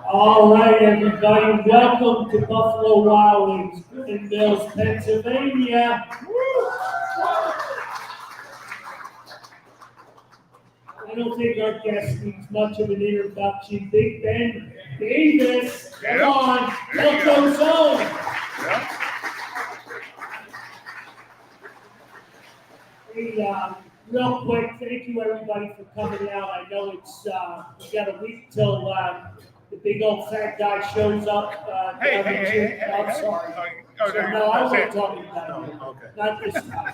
All right, everybody, welcome to Buffalo Wild Wings, Glen Mills, Pennsylvania. I don't think our guest needs much of an introduction. Big Ben Davis, come on, Delco Zone. Hey, real quick, thank you everybody for coming out. I know it's we got a week till the big old fat guy shows up. Hey. I'm sorry. No, I wasn't talking about you. Okay. Not this time.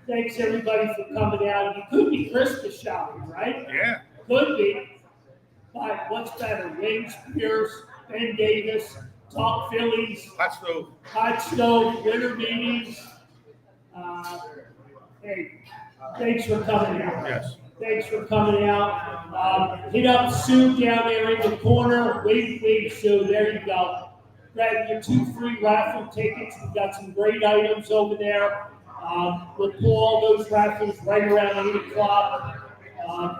Thanks everybody for coming out. You could be Christmas shopping, right? Yeah. Could be. But what's better? Wings, beers, Ben Davis, Talk Phillies, Hot Stove, winter meetings. Hey, thanks for coming out. Yes. Thanks for coming out. Hit up Sue down there in the corner. Wait, Sue, there you go. Grab your 2 free raffle tickets. We've got some great items over there. We'll pull all those raffles right around 8 o'clock.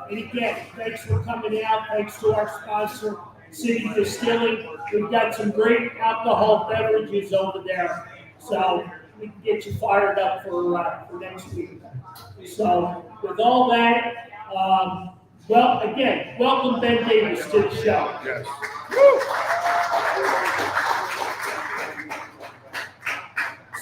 And again, thanks for coming out. Thanks to our sponsor, City Distilling. We've got some great alcohol beverages over there. So we can get you fired up for next week. So with all that, well, again, welcome Ben Davis to the show. Yes.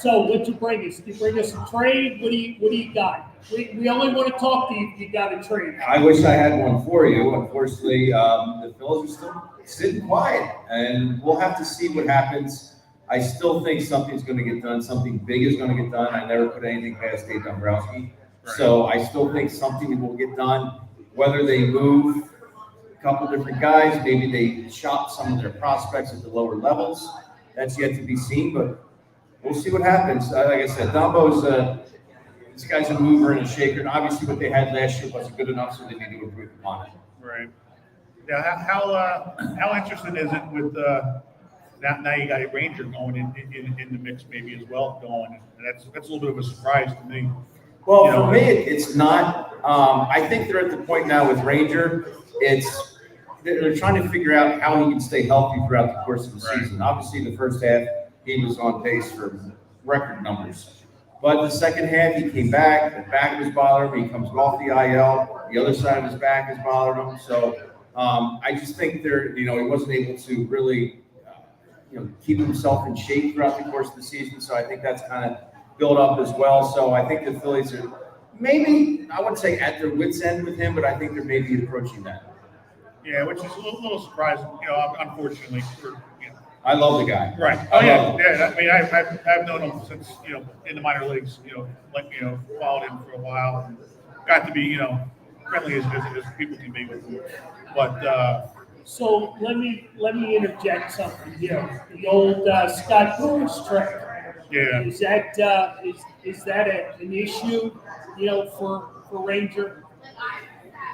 So what'd you bring us? Did you bring us a trade? What do you got? We only want to talk to you if you got a trade. I wish I had one for you. Unfortunately, the Phillies are still sitting quiet, and we'll have to see what happens. I still think something's going to get done. Something big is going to get done. I never put anything past Dave Dombrowski. Right. So I still think something will get done. Whether they move a couple different guys, maybe they shop some of their prospects at the lower levels. That's yet to be seen, but we'll see what happens. Like I said, Dombo's this guy's a mover and a shaker, and obviously what they had last year wasn't good enough, so they need to improve upon it. Right. Yeah. How interesting is it with now you got a Ranger going in the mix maybe as well going, and that's a little bit of a surprise to me. Well, for me, it's not. I think they're at the point now with Ranger. They're trying to figure out how he can stay healthy throughout the course of the season. Obviously, the first half he was on pace for record numbers. But the second half, he came back. The back was bothering him. He comes off the IL. The other side of his back is bothering him. So I just think he wasn't able to really, keep himself in shape throughout the course of the season. So I think that's kind of built up as well. So I think the Phillies are maybe, I wouldn't say at their wits' end with him, but I think they're maybe approaching that. Yeah, which is a little surprising, unfortunately. I love the guy. Right. Oh yeah. I mean, I've known him since in the minor leagues. Followed him for a while, and got to be friendly as people can be with him. But so let me interject something here. The old Scott Boras trick. Yeah. Is that an issue? For Ranger.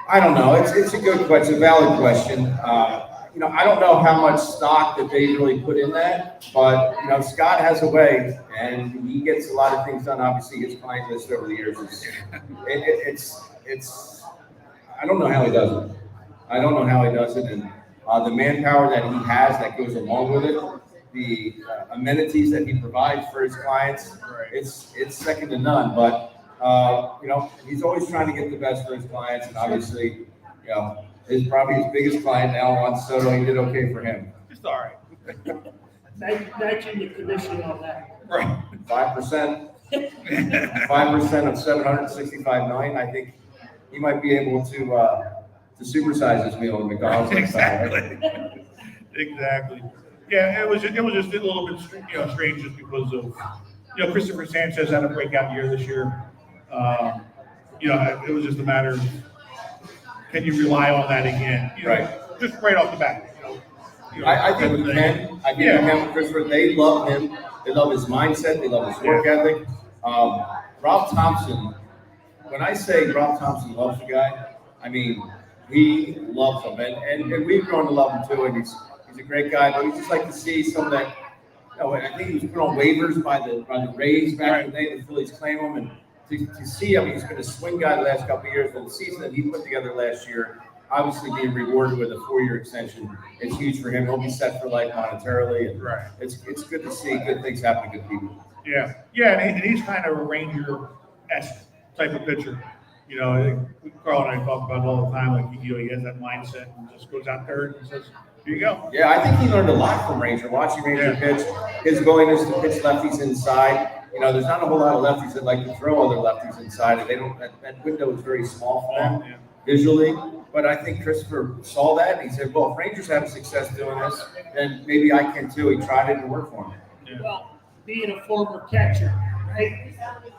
I don't know. It's a good question. It's a valid question. I don't know how much stock that they really put in that, but Scott has a way, and he gets a lot of things done. Obviously, his client list over the years it's. I don't know how he does it. And the manpower that he has that goes along with it, the amenities that he provides for his clients, it's second to none. But he's always trying to get the best for his clients, and obviously, is probably his biggest client now on Soto. He did okay for him. Just all right. Matching the commission on that. Right. 5%. 5% of $765 million. I think he might be able to supersize his meal at McDonald's. Exactly. Exactly. Yeah, it was just a little bit strange just because of Christopher Sanchez had a breakout year this year. It was just a matter of, can you rely on that again? Right. Just right off the bat. I think we can. I think we can with Christopher. They love him. They love his mindset. They love his work ethic. Rob Thompson, when I say Rob Thompson loves the guy, I mean, he loves him. And we've grown to love him too. And he's a great guy. But we just like to see some of that. I think he was put on waivers by the Rays back in the day. The Phillies claim him. And to see, he's been a swing guy the last couple of years. And the season that he put together last year, obviously being rewarded with a 4-year extension, it's huge for him. He'll be set for life monetarily, and Right. it's good to see good things happen to good people. Yeah, yeah, and he's kind of a Ranger-esque type of pitcher. You know, I think Carl and I talk about it all the time. Like, you know, he has that mindset and just goes out there and says, "Here you go." Yeah, I think he learned a lot from Ranger. Watching Ranger pitch, his willingness to pitch lefties inside. You know, there's not a whole lot of lefties that like to throw other lefties inside, and they don't. That window is very small for them visually. But I think Christopher saw that and he said, "Well, if Rangers have success doing this, then maybe I can too." He tried it and worked for him. Yeah. Well, being a former catcher, right?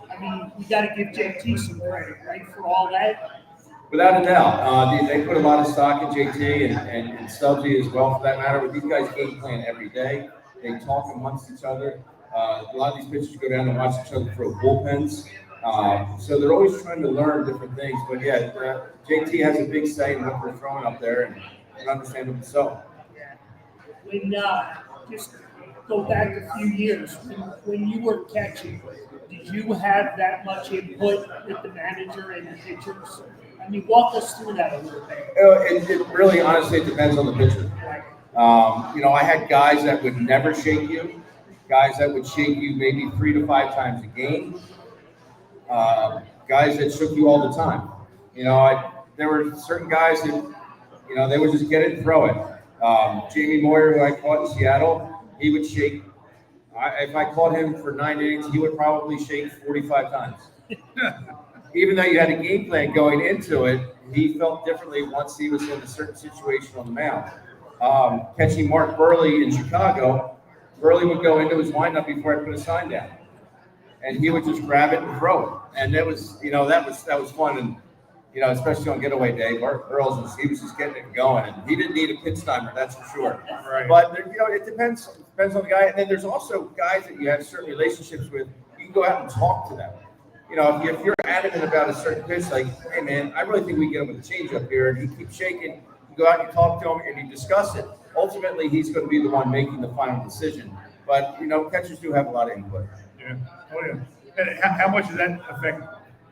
I mean, we got to give JT some credit, right, for all that. Without a doubt, they put a lot of stock in JT and Stubbsy as well, for that matter. But these guys game plan every day. They talk amongst each other. A lot of these pitchers go down and watch each other throw bullpens. So they're always trying to learn different things. But yeah, JT has a big say in what they're throwing up there, and understandably so. When just go back a few years, when you were catching, did you have that much input with the manager and the pitchers? I mean, walk us through that a little bit. It really, honestly, it depends on the pitcher. You know, I had guys that would never shake you, guys that would shake you maybe 3 to 5 times a game, guys that shook you all the time. You know, there were certain guys that, you know, they would just get it and throw it. Jamie Moyer, who I caught in Seattle, he would shake. If I caught him for 9 innings, he would probably shake 45 times. Even though you had a game plan going into it, he felt differently once he was in a certain situation on the mound. Catching Mark Burley in Chicago, Burley would go into his windup before I put a sign down, and he would just grab it and throw it. And that was, you know, that was fun. And you know, especially on getaway day, Mark Burley was just getting it going, and he didn't need a pitch timer, that's for sure. Right. But you know, it depends on the guy. And then there's also guys that you have certain relationships with. You can go out and talk to them. You know, if you're adamant about a certain pitch, like, hey man, I really think we can get him with a changeup here, and he keeps shaking, you go out and you talk to him and you discuss it. Ultimately, he's going to be the one making the final decision. But you know, catchers do have a lot of input. Yeah. Oh yeah. And how much does that affect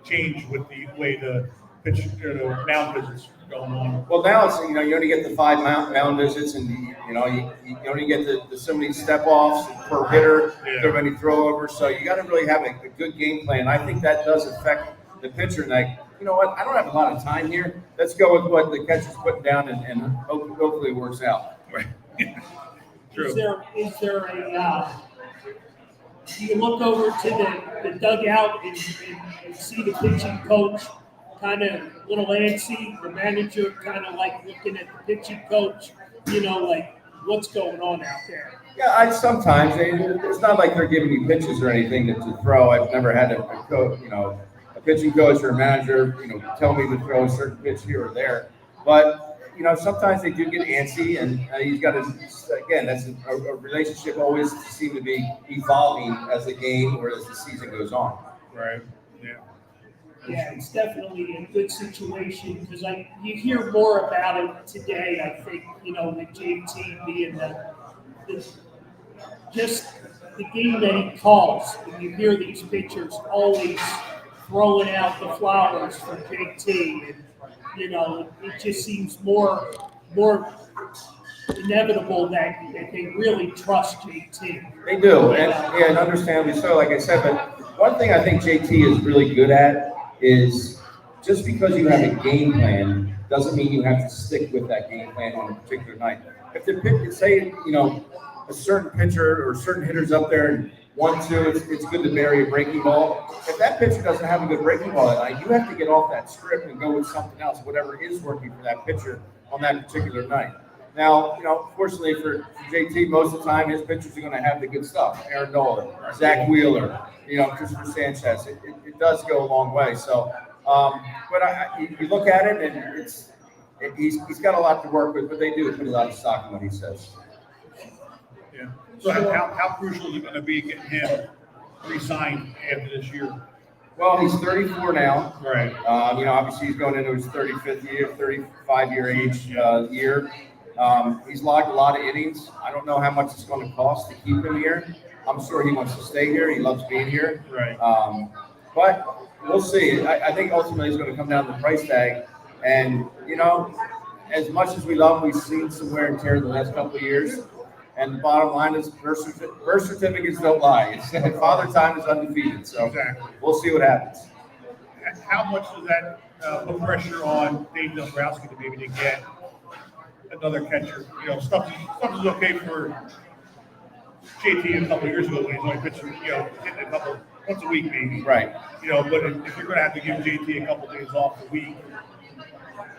change with the way the pitch or the mound visits going on? Well, now it's, you know, you only get the 5 mound visits, and you know you only get the so many step offs per hitter, so many throwovers. So you got to really have a good game plan. I think that does affect the pitcher. Like, you know what? I don't have a lot of time here. Let's go with what the catcher's putting down, and hopefully it works out. Right. True. Is there a do you look over to the dugout and see the pitching coach kind of a little antsy, the manager kind of like looking at the pitching coach, you know, like what's going on out there? Yeah, sometimes it's not like they're giving me pitches or anything to throw. I've never had a coach, you know, a pitching coach or a manager, you know, tell me to throw a certain pitch here or there. But you know, sometimes they do get antsy, and he's got to, again, that's a relationship always seem to be evolving as the game or as the season goes on. Right. Yeah. Yeah, it's definitely a good situation because you hear more about it today. I think, you know, with JT being just the game that he calls, and you hear these pitchers always throwing out the flowers for JT, and you know, it just seems more inevitable that they really trust JT. They do, and understandably so, like I said. But one thing I think JT is really good at is just because you have a game plan doesn't mean you have to stick with that game plan on a particular night. If the pitcher, say, you know, a certain pitcher or certain hitters up there and 1-2, it's good to bury a breaking ball. If that pitcher doesn't have a good breaking ball that night, you have to get off that script and go with something else, whatever is working for that pitcher on that particular night. Now, you know, fortunately for JT, most of the time his pitchers are going to have the good stuff. Aaron Nola, Zach Wheeler, you know, Christopher Sanchez. It does go a long way. So, but you look at it, and he's got a lot to work with, but they do put a lot of stock in what he says. Yeah. So how crucial is it going to be getting him re-signed after this year? Well, he's 34 now. Right. You know, obviously he's going into his 35th year, 35-year age year. He's logged a lot of innings. I don't know how much it's going to cost to keep him here. I'm sure he wants to stay here. He loves being here. Right. But we'll see. I think ultimately it's going to come down to the price tag. And, you know, as much as we love, we've seen some wear and tear the last couple of years. And the bottom line is birth certificates don't lie. It's, Father Time is undefeated. So Exactly. we'll see what happens. How much does that put pressure on Dave Dombrowski to maybe to get another catcher? You know, stuff is okay for JT a couple of years ago when he's only pitching, hitting a couple once a week maybe. Right. You know, but if you're going to have to give JT a couple of days off a week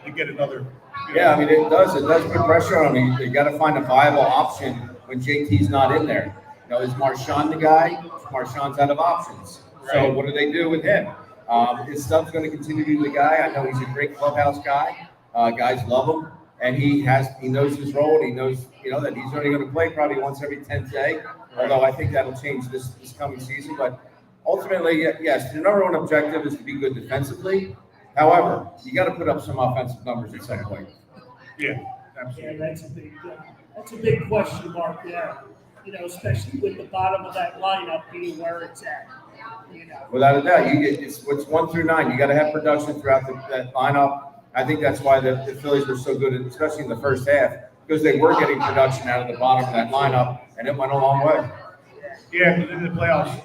to get another. Yeah, I mean, it does put pressure on him. You got to find a viable option when JT's not in there. Is Marshawn the guy? Marshawn's out of options. So Right. what do they do with him? His Stubbs going to continue to be the guy. I know he's a great clubhouse guy. Guys love him, and he knows his role. And he knows that he's only going to play probably once every 10th day. Although I think that'll change this coming season. But ultimately, yes, the number one objective is to be good defensively. However, you got to put up some offensive numbers at some point. Yeah, absolutely. Yeah, that's a big question mark there. Especially with the bottom of that lineup being where it's at. Without a doubt, it's 1 through 9. You got to have production throughout that lineup. I think that's why the Phillies were so good, especially in the first half, because they were getting production out of the bottom of that lineup, and it went a long way. Yeah, because in the playoffs,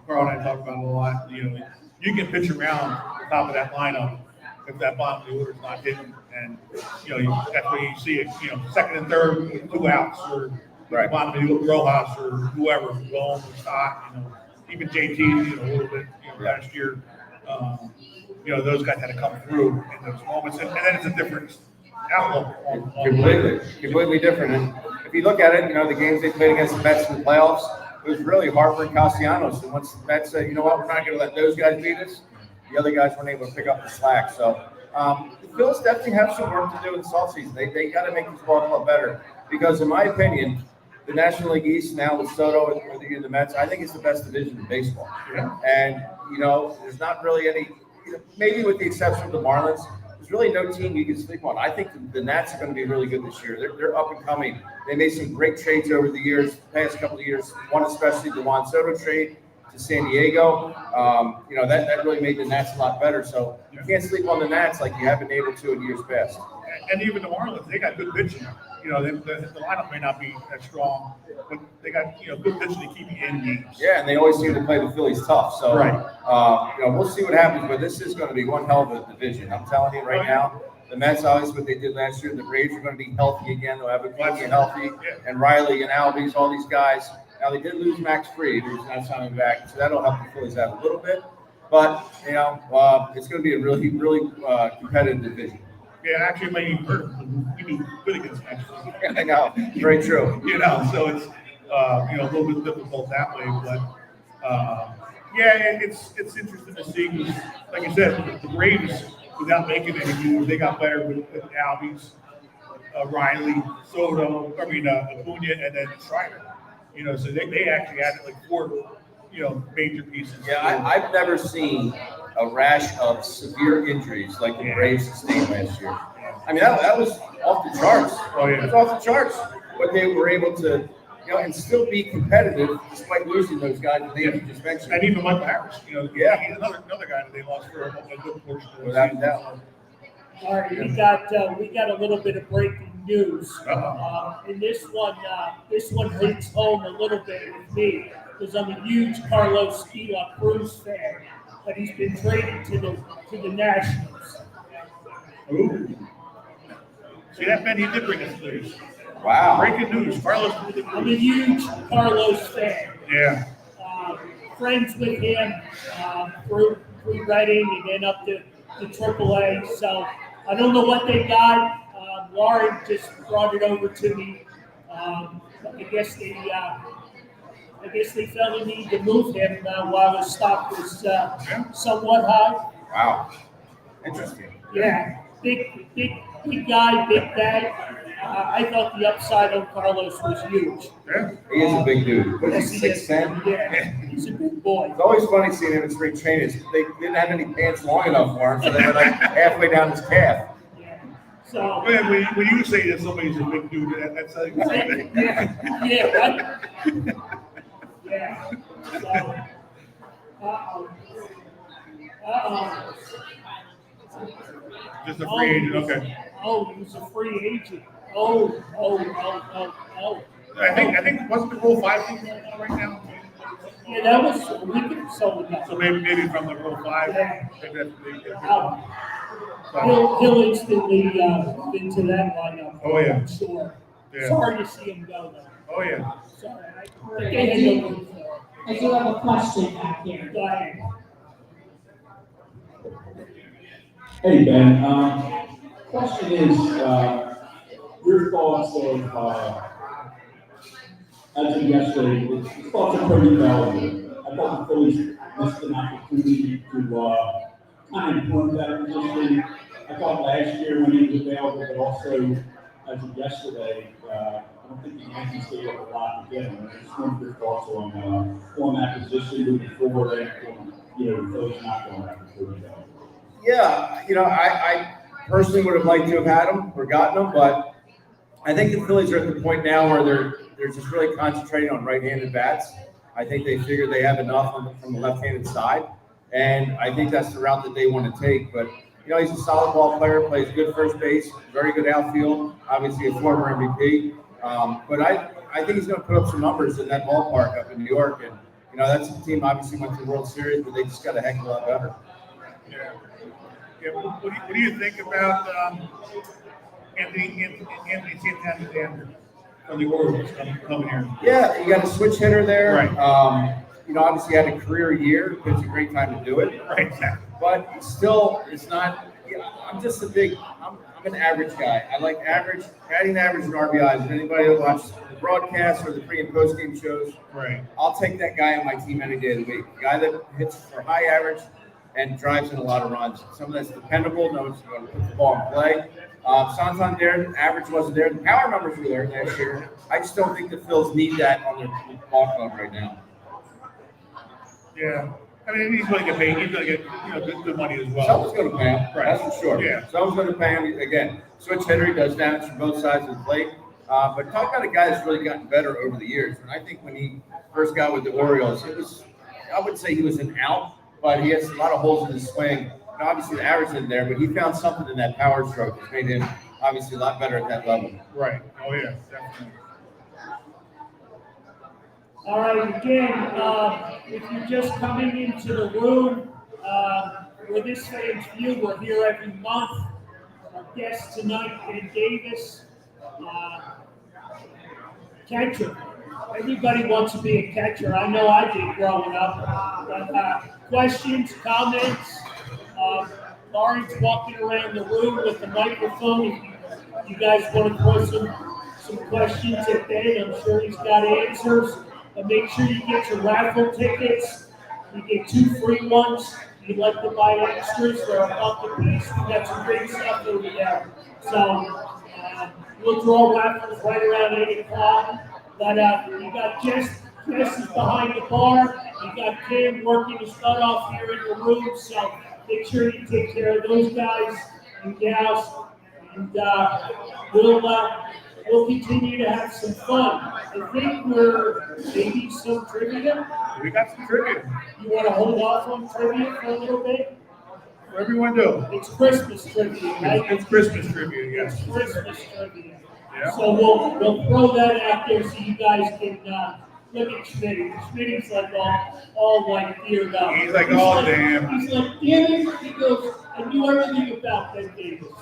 Carl and I talk about it a lot. You can pitch around the top of that lineup if that bottom of the order is not hitting, and that's where you see it. Second and third, with 2 outs, or Right. bottom of the order, Rojas or whoever, Golem or Stott. Even JT, a little bit, last year. Those guys had to come through in those moments, and then it's a different outlook. Completely different. And if you look at it, the games they played against the Mets in the playoffs, it was really Harper and Castellanos. And once the Mets said, you know what, we're not going to let those guys beat us, the other guys weren't able to pick up the slack. So the Phillies definitely have some work to do in the offseason. They got to make this ball club better because, in my opinion, the National League East now with Soto and the Mets, I think it's the best division in baseball. Yeah. And, there's not really any, maybe with the exception of the Marlins, there's really no team you can sleep on. I think the Nats are going to be really good this year. They're up and coming. They made some great trades over the past couple of years, one especially the Juan Soto trade to San Diego. That really made the Nats a lot better. So you can't sleep on the Nats like you haven't been able to in years past. And even the Marlins, they got good pitching. The lineup may not be that strong, but they got good pitching to keep you in games. Yeah, and they always seem to play the Phillies tough. So we'll see what happens, but this is going to be one hell of a division. I'm telling you right now. The Mets, obviously, what they did last year. The Braves are going to be healthy again. They'll have a Kiki healthy, and Riley and Albies, all these guys. Now they did lose Max Fried, who's not coming back, so that'll help the Phillies out a little bit. But it's going to be a really, really competitive division. Yeah, actually, maybe you do good against Max Fried. I know, very true. So it's a little bit difficult that way, but it's interesting to see because, like you said, the Braves, without making any moves, they got better with Albies, Riley, Soto, Acuna, and then Strider. So they actually added like 4, major pieces. Yeah, I've never seen a rash of severe injuries like the Braves sustained last year. I mean, that was off the charts. Oh, yeah. It was off the charts. But they were able to, and still be competitive despite losing those guys that you just mentioned. And even Michael Harris, he's another guy that they lost for a good portion of the Without season. doubt. All right, we got a little bit of breaking news, and this one hits home a little bit with me because I'm a huge Carlos De La Cruz fan, but he's been traded to the Nationals. Ooh. See that, man? He did bring us news. Wow. Breaking news. Carlos. I'm a huge Carlos fan. Yeah. Friends with him through Reading and then up to AAA. So I don't know what they got. Lauren just brought it over to me. I guess they felt the need to move him while his stock was somewhat high. Wow. Interesting. Yeah, big guy, big bag. I thought the upside on Carlos was huge. Yeah. He is a big dude. What is Yes, he, he is. 6'10"? Yeah, he's a big boy. It's always funny seeing him in spring training. They didn't have any pants long enough for him, so they were like halfway down his calf. Yeah. So. Man, when you say that somebody's a big dude, that's how you say it. Yeah, right? Yeah. So, Just a free agent, okay. Oh, he was a free agent. Oh. I think wasn't the Rule 5 thing going on right now? Yeah, that was a week or so ago. So maybe from the Rule 5. Yeah. Maybe that's He'll instantly into that lineup. Oh, yeah. I'm sure. Yeah. Sorry to see him go though. Oh yeah. Sorry, I think I had no room for him. I do have a question back here. Go ahead. Hey Ben, question is, your thoughts of, as of yesterday, the thoughts are pretty valuable. I thought the Phillies missed an opportunity to, kind of improve that position. I thought last year when he was available, but also as of yesterday, I don't think the Yankees gave up a lot to get him. I just wonder your thoughts on that position moving forward and, the Phillies not going after Cody Bellinger. Yeah, I personally would have liked to have had him or gotten him, but I think the Phillies are at the point now where they're just really concentrating on right-handed bats. I think they figure they have enough from the left-handed side, and I think that's the route that they want to take. But he's a solid ball player, plays good first base, very good outfield, obviously a former MVP. But I think he's going to put up some numbers in that ballpark up in New York, and that's a team obviously went to the World Series, but they just got a heck of a lot better. Yeah. What do you think about Anthony Santana from the Orioles coming here? Yeah, you got a switch hitter there. Right. Obviously had a career year. It's a great time to do it. Right. But still, it's not. I'm just I'm an average guy. I like batting average and RBIs. If anybody that watches the broadcast or the pre and post game shows, right, I'll take that guy on my team any day of the week. A guy that hits for high average and drives in a lot of runs. Someone that's dependable, knows going to put the ball in play. Santander, average wasn't there. The power numbers were there last year. I just don't think the Phils need that on their ball club right now. Yeah. I mean, he's going to get paid. He's going to get good money as well. Someone's going to pay him, Right. That's for sure. Yeah. Someone's going to pay him. Again, switch hitter, he does damage from both sides of the plate. But talk about a guy that's really gotten better over the years. And I think when he first got with the Orioles, I would say he was an out, but he has a lot of holes in his swing. And obviously, the average isn't there, but he found something in that power stroke that made him obviously a lot better at that level. Right. Oh, yeah, definitely. All right, again, if you're just coming into the room, with this fans view, we're here every month. Our guest tonight, Ben Davis, catcher. Everybody wants to be a catcher. I know I did growing up. But, questions, comments? Lauren's walking around the room with the microphone. If you guys want to throw some questions at Ben, I'm sure he's got answers. But make sure you get your raffle tickets. You get 2 free ones. If you'd like to buy extras, they're $1 a piece. We got some great stuff over there. So we'll draw raffles right around 8 o'clock. But you got Jess is behind the bar. You got Cam working his butt off here in the room. So make sure you take care of those guys and gals. And we'll continue to have some fun. I think we're maybe some trivia. We got some trivia. You want to hold off on trivia for a little bit? Whatever you want to do. It's Christmas trivia, right? It's Christmas trivia, yes. It's Christmas trivia. Yeah. So we'll throw that out there so you guys can look at Schmitty. Schmitty's like all like geared up. He's like, oh, damn. He's like, damn it. He goes, I knew everything about Ben Davis.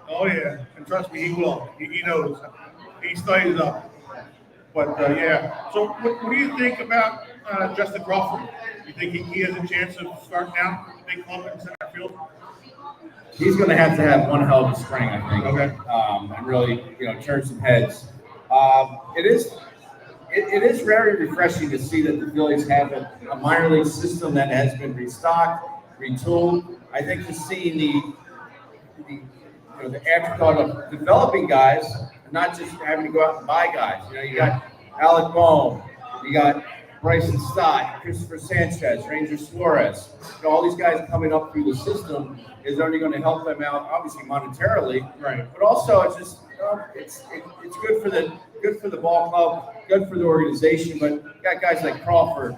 Oh, yeah. And trust me, he will. He knows. He studies up. But, yeah. So what do you think about Justin Crawford? You think he has a chance of starting out big club in center field? He's going to have one hell of a spring, I think. Okay. And really, turn some heads. It is very refreshing to see that the Phillies have a minor league system that has been restocked, retooled. I think just seeing the afterthought of developing guys, and not just having to go out and buy guys. You got Alec Bohm, you got Bryson Stott, Christopher Sanchez, Ranger Suarez. All these guys coming up through the system is only going to help them out, obviously monetarily, right? But also it's just it's good for the ball club, good for the organization. But you got guys like Crawford.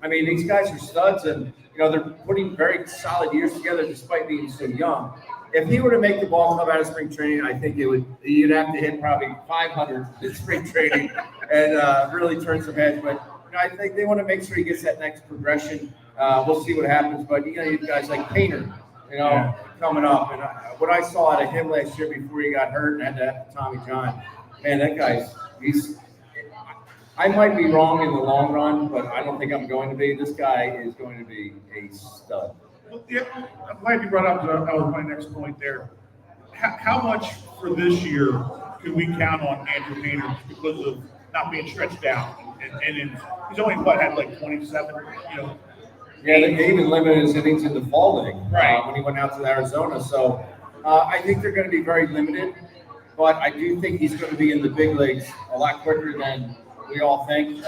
I mean, these guys are studs, and they're putting very solid years together despite being so young. if he were to make the ball club out of spring training, I think you'd have to hit probably 500 in spring training and really turn some heads. But I think they want to make sure he gets that next progression. We'll see what happens. But you guys like Painter, coming up. And what I saw out of him last year before he got hurt and had to have Tommy John, man, that guy's I might be wrong in the long run, but I don't think I'm going to be. This guy is going to be a stud. Well, yeah, I'm glad you brought up that was my next point there. How much for this year can we count on Andrew Painter because of not being stretched out? And he's only had like 27, Yeah, they even limited his innings in the fall league right. When he went out to Arizona. So I think they're going to be very limited, but I do think he's going to be in the big leagues a lot quicker than we all think.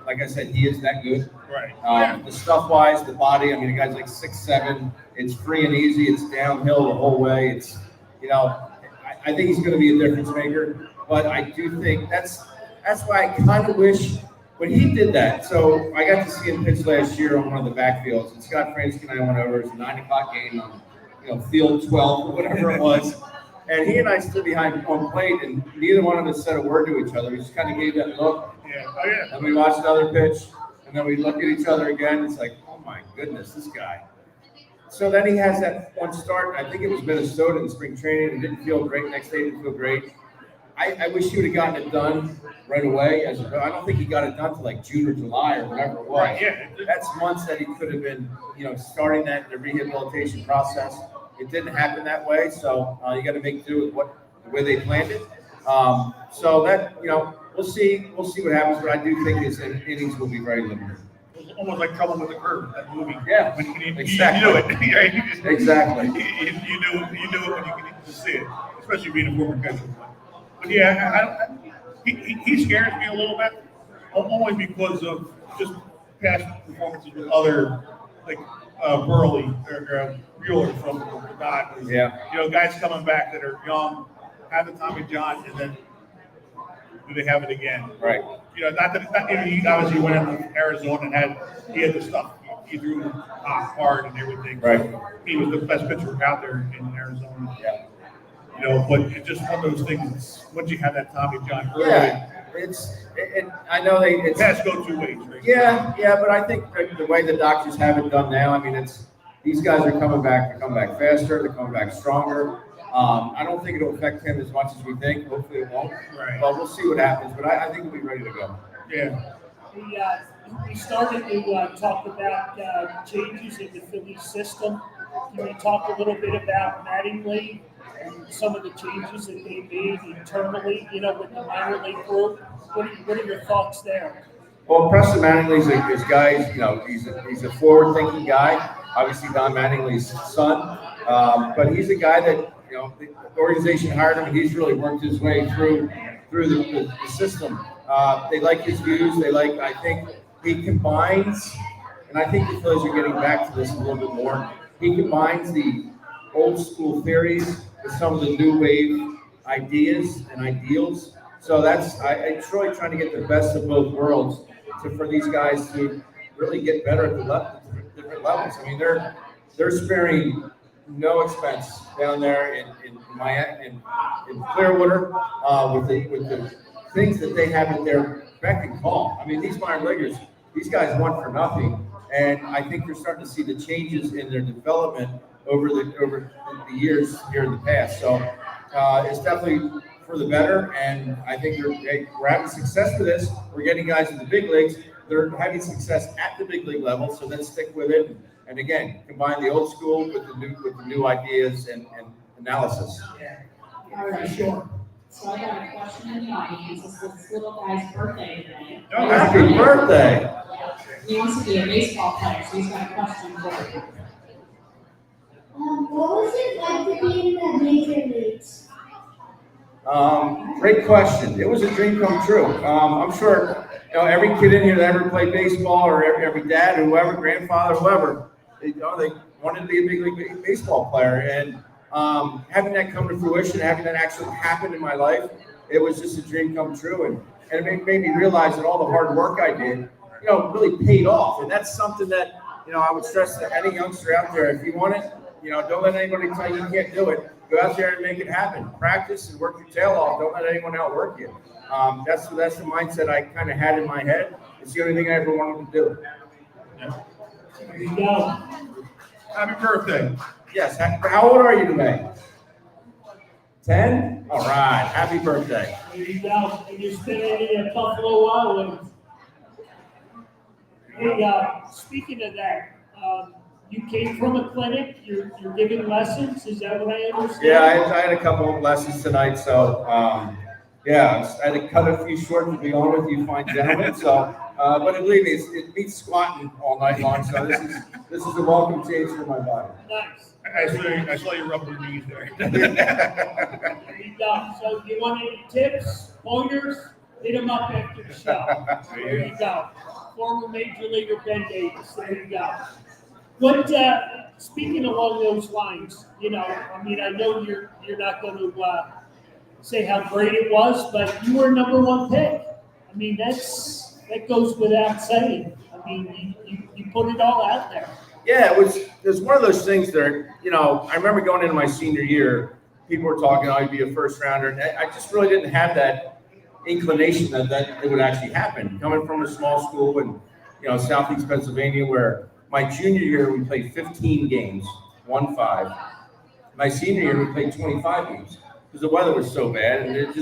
Like I said, he is that good. Right. The stuff-wise, the body, I mean, the guy's like 6'7". It's free and easy. It's downhill the whole way. It's, I think he's going to be a difference maker. But I do think that's why I kind of wish when he did that. So I got to see him pitch last year on one of the backfields. And Scott Fransky and I went over. It was a 9 o'clock game on, field 12 or whatever it was. And he and I stood behind home plate, and neither one of us said a word to each other. We just kind of gave that look. Yeah. Oh, yeah. And we watched another pitch, and then we look at each other again. It's like, oh my goodness, this guy. So then he has that one start. I think it was Minnesota in spring training. It didn't feel great. Next day didn't feel great. I wish he would have gotten it done right away. I don't think he got it done till like June or July or whatever it was. Right, yeah. That's months that he could have been, starting that in the rehabilitation process. It didn't happen that way, so you got to make do with the way they planned it. So that we'll see what happens, but I do think his innings will be very limited. It was almost like Trouble with the Curve, that movie. Yeah, exactly. You knew it. Exactly. You knew it when you could see it, especially being a former catcher. But yeah, he scares me a little bit, only because of just past performances with other, like Burley or Bueller from the Dodgers. Yeah. Guys coming back that are young, have the Tommy John, and then do they have it again? Right. Not he obviously went into Arizona and he had the stuff. He threw hard and everything. Right. He was the best pitcher out there in Arizona. Yeah. But it's just one of those things. Once you have that Tommy John early, I know it has to go two ways, right? Yeah, but I think the way the doctors have it done now, I mean, these guys are coming back. They're coming back faster. They're coming back stronger. I don't think it'll affect him as much as we think. Hopefully it won't. Right. But we'll see what happens. But I think we'll be ready to go. Yeah. We started to talk about changes in the Philly system. Can we talk a little bit about Mattingly and some of the changes that they made internally, with the minor league group? What are your thoughts there? Well, Preston Mattingly's this guy. He's a forward-thinking guy. Obviously, Don Mattingly's son, but he's a guy that the organization hired him, and he's really worked his way through the system. They like his views. I think he combines, and I think the Phillies are getting back to this a little bit more. He combines the old school theories with some of the new wave ideas and ideals. So it's really trying to get the best of both worlds for these guys to really get better at the different levels. I mean, they're sparing no expense down there in Clearwater with the things that they have at their beck and call. I mean, these minor leaguers, these guys want for nothing, and I think you're starting to see the changes in their development over the years here in the past. So it's definitely for the better, and I think we're having success with this. We're getting guys in the big leagues. They're having success at the big league level, so let's stick with it. And again, combine the old school with the new ideas and analysis. All right, sure. So I got a question in the audience. It's this little guy's birthday today. Oh, happy birthday! Yeah. He wants to be a baseball player, so he's got a question for you. What was it like to be in the major leagues? Great question. It was a dream come true. I'm sure every kid in here that ever played baseball, or every dad, whoever, grandfather, whoever, they wanted to be a big league baseball player. And having that come to fruition, having that actually happen in my life, it was just a dream come true. And it made me realize that all the hard work I did, really paid off. And that's something that I would stress to any youngster out there. If you want it, You know, don't let anybody tell you you can't do it. Go out there and make it happen. Practice and work your tail off. Don't let anyone outwork you. That's the mindset I kind of had in my head. It's the only thing I ever wanted to do. There you go. Happy birthday. Yes. How old are you today? 10? All right. Happy birthday. There you go. And you're spending it at Buffalo Wild Wings. Hey, speaking of that, you came from a clinic. You're giving lessons. Is that what I understand? Yeah, I had a couple of lessons tonight, so yeah, I had to cut a few short to be on with you, fine gentlemen. So, but believe me, it beats squatting all night long. So this is a welcome change for my body. Nice. I saw you rub your knees there. There you go. So you want any tips, pointers? Hit them up after the show. There you go. Former Major Leaguer Ben Davis. There you go. What, speaking along those lines, you know, I mean, I know you're not going to say how great it was, but you were number one pick. I mean, that goes without saying. I mean, you put it all out there. Yeah, it was one of those things that, you know, I remember going into my senior year, people were talking, oh, I'd be a first rounder, and I just really didn't have that inclination that it would actually happen. Coming from a small school in, you know, Southeast Pennsylvania, where my junior year we played 15 games, 1-5. My senior year we played 25 games because the weather was so bad, and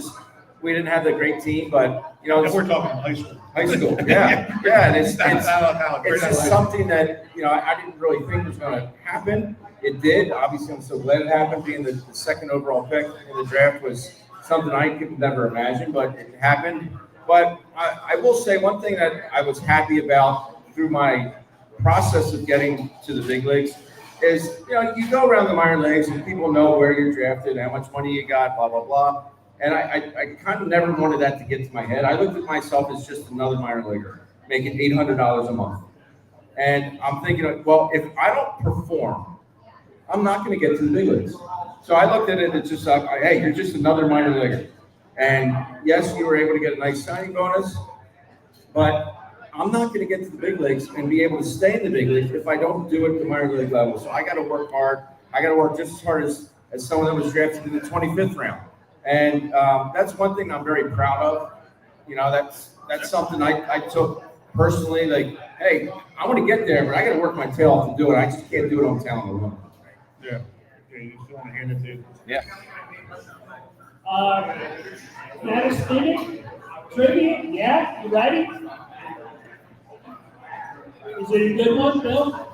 we didn't have that great team. But you know, We're talking high school. High school, yeah, and it's It's just something that, you know, I didn't really think was going to happen. It did. Obviously, I'm so glad it happened. Being the second overall pick in the draft was something I could never imagine, but it happened. But I will say one thing that I was happy about through my process of getting to the big leagues is, you know, you go around the minor leagues and people know where you're drafted, how much money you got, blah, blah, blah. And I kind of never wanted that to get to my head. I looked at myself as just another minor leaguer making $800 a month. And I'm thinking, well, if I don't perform, I'm not going to get to the big leagues. So I looked at it, it's just like, hey, you're just another minor leaguer. And yes, you were able to get a nice signing bonus, but I'm not going to get to the big leagues and be able to stay in the big leagues if I don't do it at the minor league level. So I got to work hard. I got to work just as hard as someone that was drafted in the 25th round. And that's one thing I'm very proud of. You know, that's something I took personally. Like, hey, I want to get there, but I got to work my tail off to do it. I just can't do it on talent alone. Yeah. You still want to hand it to? Yeah. Madison, trivia? Yeah, you ready? Is it a good one, Bill?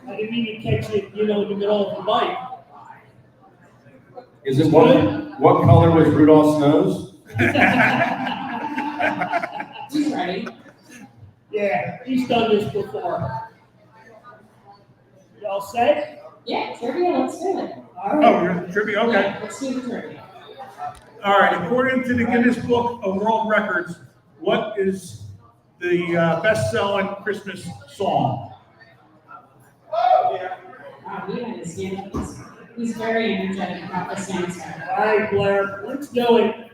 I didn't mean to catch you, you know, in the middle of the bite. Is it what color was Rudolph's nose? He's ready. Yeah, he's done this before. Y'all set? Yeah, trivia, let's do it. All Oh, right. you're trivia? Okay. Yeah, let's do the trivia. All right. According to the Guinness Book of World Records, what is the best-selling Christmas song? We understand. He's very energetic about this answer. All right, Blair, let's do it.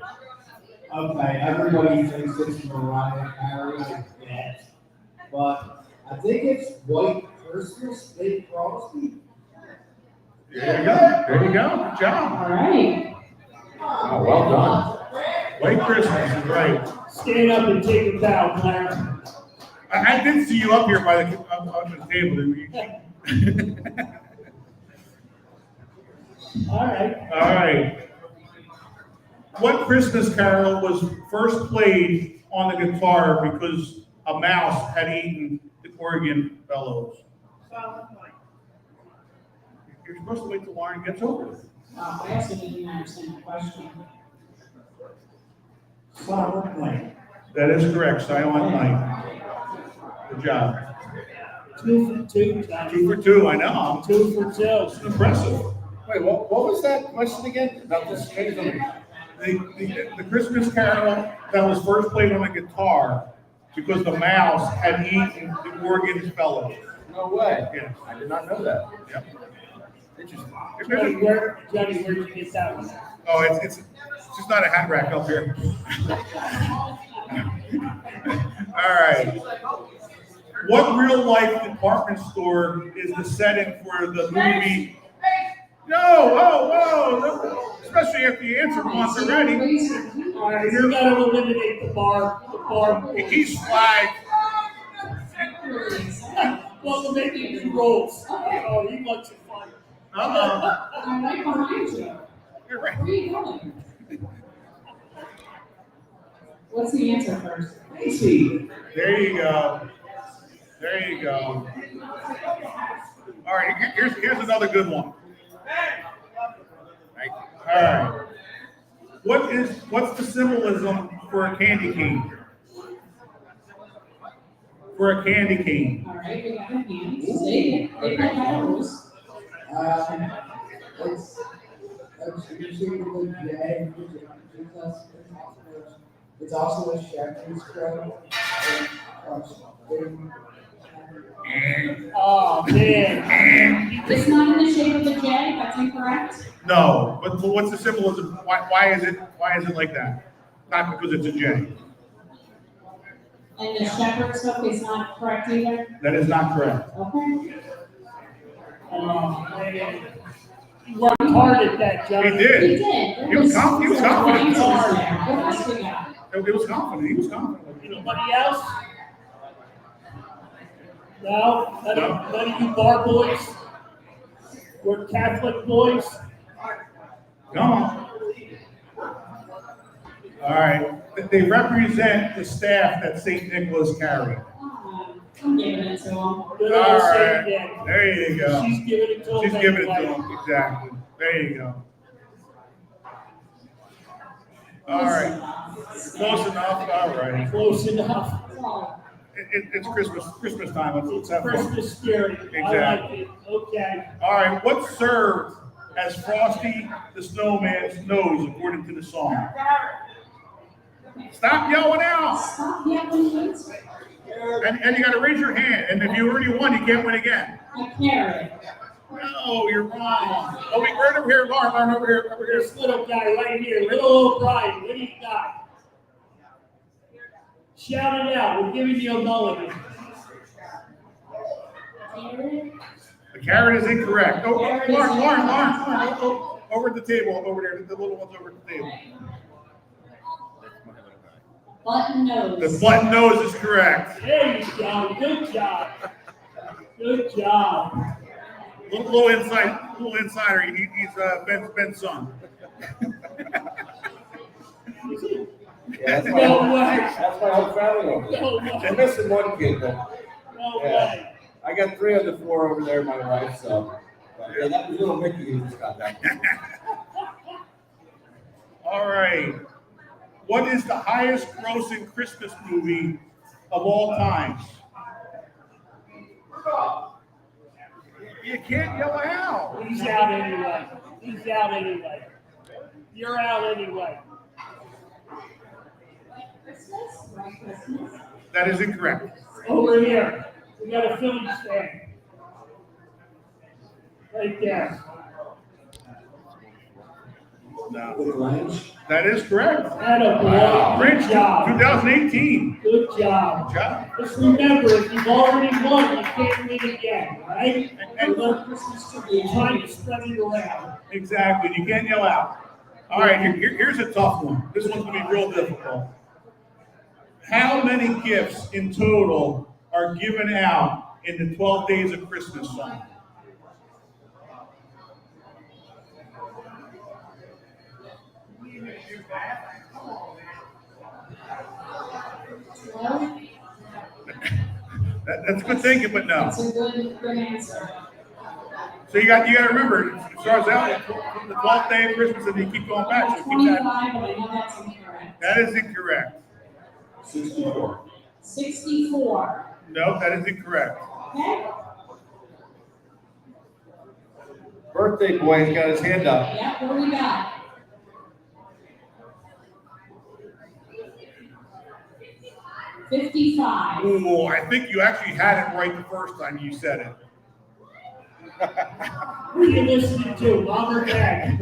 Okay, everybody thinks it's Mariah Carey, I guess. But I think it's White Christmas, Dave Crosby. There you go. There you go. Good job. All right. Oh, well done. White Christmas is right. Stand up and take a bow, Blair. I did see you up here by the on the table. All right. All right. What Christmas carol was first played on the guitar because a mouse had eaten the Oregon bellows? You're supposed to wait till Lauren gets over it. I also didn't understand the question. Silent Night. That is correct. Silent Night. Good job. 2 for 2, Johnny. 2 for 2. I know. 2 for 2. It's impressive. Wait, what was that question again? About this? The Christmas carol that was first played on a guitar because the mouse had eaten the Oregon bellows. No way. Yeah. I did not know that. Yep. Interesting. Johnny, where'd you get that one? Oh, it's just not a hat rack up here. All right. What real life department store is the setting for the movie No, whoa. Especially after you answered once So already. raise your hand. All right, you gotta eliminate the bar. He's flagged. Really excited. Well, the maybe new rules. Oh, he wants to fight. I'm right behind you. You're right. Where are you going? What's the answer first? Casey. There you go. All right, here's another good one. All right. What's the symbolism for a candy cane? For a candy cane. All right, we got our hands. They got rules. It's also a shepherd's crow. Oh, man. It's not in the shape of a J, that's incorrect. No, but what's the symbolism? Why is it like that? Not because it's a J. And the shepherd stuff is not correct either? That is not correct. Okay. Oh, man. You worked hard at that, John. He He did. did. He was confident. What else we got? It was confident. He was confident. Anybody else? No? None of you bar boys? We're Catholic boys? Come on. All right. They represent the staff that St. Nicholas carried. I'm giving it to him. Good All old right. Saint Nick. There you go. She's giving it to him. She's giving it to anyway. him. Exactly. There you go. All right. Close enough. All right. Close enough. It's Christmas time. Let's have fun. Christmas spirit. I Exactly. like it. Okay. All right. What's served as Frosty the Snowman's nose according to the song? Stop yelling out. Stop yelling. And you got to raise your hand. And if you already won, you can't win again. A carrot. No, you're wrong. Oh, wait, right over here, Lauren, over here. This little guy right here, little O'Brien, what do you got? Shout it out. We're giving you a mulligan. The carrot is incorrect. Oh, Lauren. Over at the table, over there. The little one's over at the table. Button nose. The button nose is correct. There you go. Good job. Good job. Little insider. He's Ben's son. Yeah, that's No way. that's my whole family over there. No I'm way. missing one kid though. No Yeah. way. I got 3 of the 4 over there, my wife, so. But, yeah, that was little Mickey who just got that. All right. What is the highest grossing Christmas movie of all times? You can't yell out. He's out anyway. He's out anyway. You're out anyway. Christmas? White Christmas? That is incorrect. Over here. We got a Phillies fan. Right there. No. The Grinch. That is correct. Atta boy. Grinch, Good job. 2018. Good job. Good job. Just remember, if you've already won, you can't win again, all right? And You're trying to spread it around. exactly. You can't yell out. All right. Here's a tough one. This one's going to be real difficult. How many gifts in total are given out in the 12 Days of Christmas song? Well, That's good thinking, but no. that's a good answer. So you got to remember, it starts out from the 12th day of Christmas and you keep going back. So keep 25, that. but I know that's incorrect. That is incorrect. 64. 64. No, that is incorrect. Okay? Birthday boy's got his hand up. Yeah, what do we got? $55. Ooh, I think you actually had it right the first time you said it. Who are you listening to, mom or dad?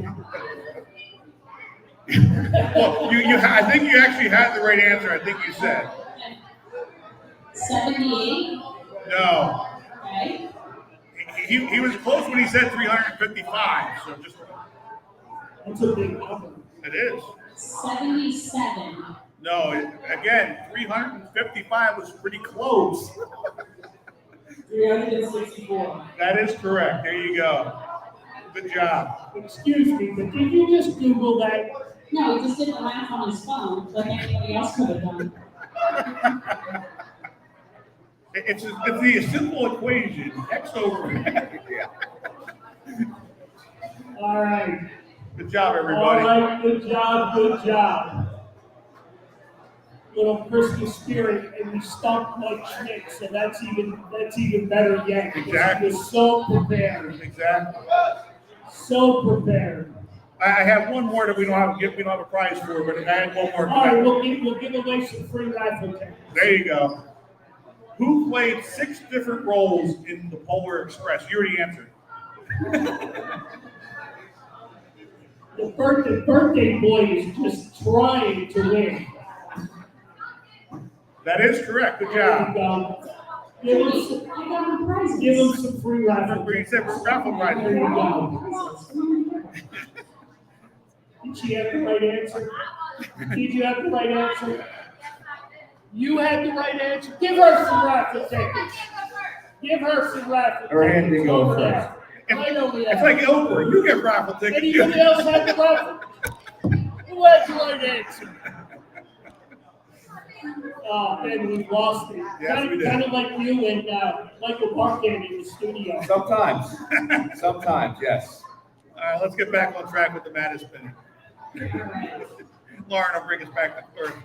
Well, I think you actually had the right answer. I think you said. 78. No. Okay. he was close when he said 355. So just That's a big number. it is. 77. No, again, 355 was pretty close. 364. That is correct. There you go. Good job. Excuse me, but did you just Google that? No, he just did the math on his phone, like anybody else could have done. It's the simple equation. X over. Yeah. All right. Good job, All everybody. right, good job, good job. Little Christmas spirit, and we stumped like Schmidt, so that's even better yet. because Exactly. He was so prepared, Exactly. so prepared. I have one more that we don't have a prize for, but I had one more. All right, we'll give away some free raffle tickets. There you go. Who played 6 different roles in the Polar Express? You already answered. The birthday boy is just trying to win. That is correct. Good There you job. go. Give him I got the prizes. give him some free raffle You tickets. said raffle prize. There you go. Did she have the right answer? Did you have the right answer? You had the right answer. Give her some raffle tickets. Give her some raffle tickets. Her hand didn't go Over first. there. Right over there. It's like Oprah. You get raffle tickets. Anybody else had the raffle? Who had the right answer? And we lost it. Yes, we did. Kind of like you and Michael Barkan in the studio. Sometimes, yes. All right, let's get back on track with the Mattis spinning. Lauren, I'll bring us back to earth.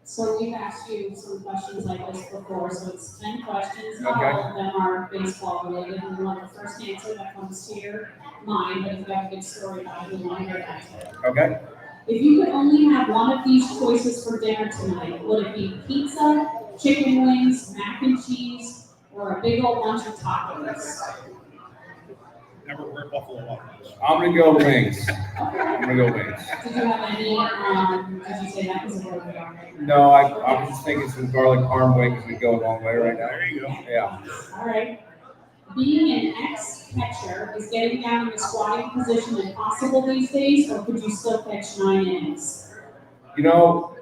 So we've asked you some questions like this before, so it's 10 questions. Not Okay. all of them are baseball related. We want the first answer that comes to your mind, but if you have a good story about it, we want to hear that too. Okay. If you could only have one of these choices for dinner tonight, would it be pizza, chicken wings, mac and cheese, or a big old bunch of tacos? Never wear Buffalo Wild Wings. I'm gonna go wings. Okay. I'm gonna go wings. Did you have any, did you say that was a burger already? No, I was just thinking some garlic parm wings would go a long way right now. There you go. Yeah. All right. Being an ex-catcher, is getting down in the squatting position impossible these days, or could you still catch 9 innings? You know,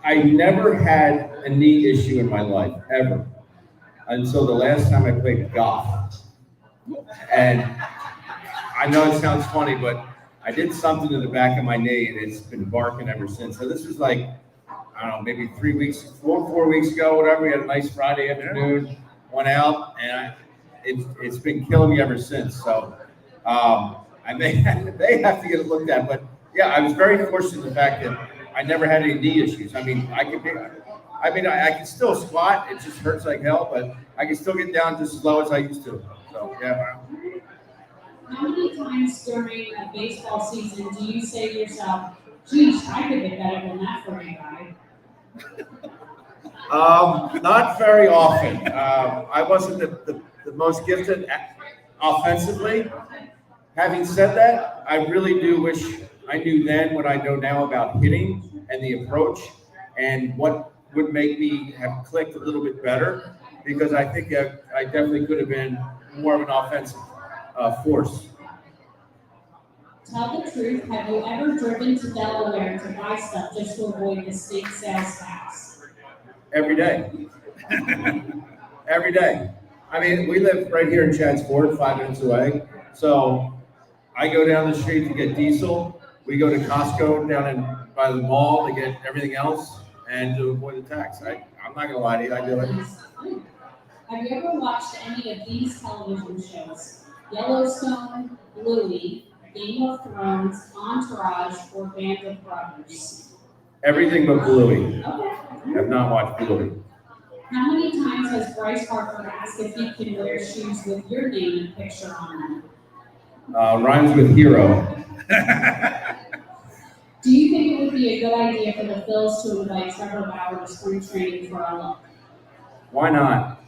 I never had a knee issue in my life, ever. Until the last time I played golf. And I know it sounds funny, but I did something in the back of my knee and it's been barking ever since. So this was like, I don't know, maybe 4 weeks ago, whatever. We had a nice Friday afternoon, went out, and it's been killing me ever since. So I may have to get it looked at. But yeah, I was very fortunate in the fact that I never had any knee issues. I mean, I can still squat. It just hurts like hell, but I can still get down just as low as I used to. So yeah. How many times during a baseball season do you say to yourself, geez, I could get better than that for you, guy? Not very often. I wasn't the most gifted offensively. Having said that, I really do wish I knew then what I know now about hitting and the approach and what would make me have clicked a little bit better, because I think I definitely could have been more of an offensive force. Tell the truth, have you ever driven to Delaware to buy stuff just to avoid the state sales tax? Every day. Every day. I mean, we live right here in Chad's Ford, 5 minutes away. So I go down the street to get diesel. We go to Costco down by the mall to get everything else and to avoid the tax. I'm not gonna lie to you, I do it. Have you ever watched any of these television shows? Yellowstone, Bluey, Game of Thrones, Entourage, or Band of Brothers? Everything but Bluey. Okay. Have not watched Bluey. How many times has Bryce Harper asked if he can wear shoes with your name and picture on them? Rhymes with hero. Do you think it would be a good idea for the Phils to invite Trevor Bauer to spring training for a look? Why not?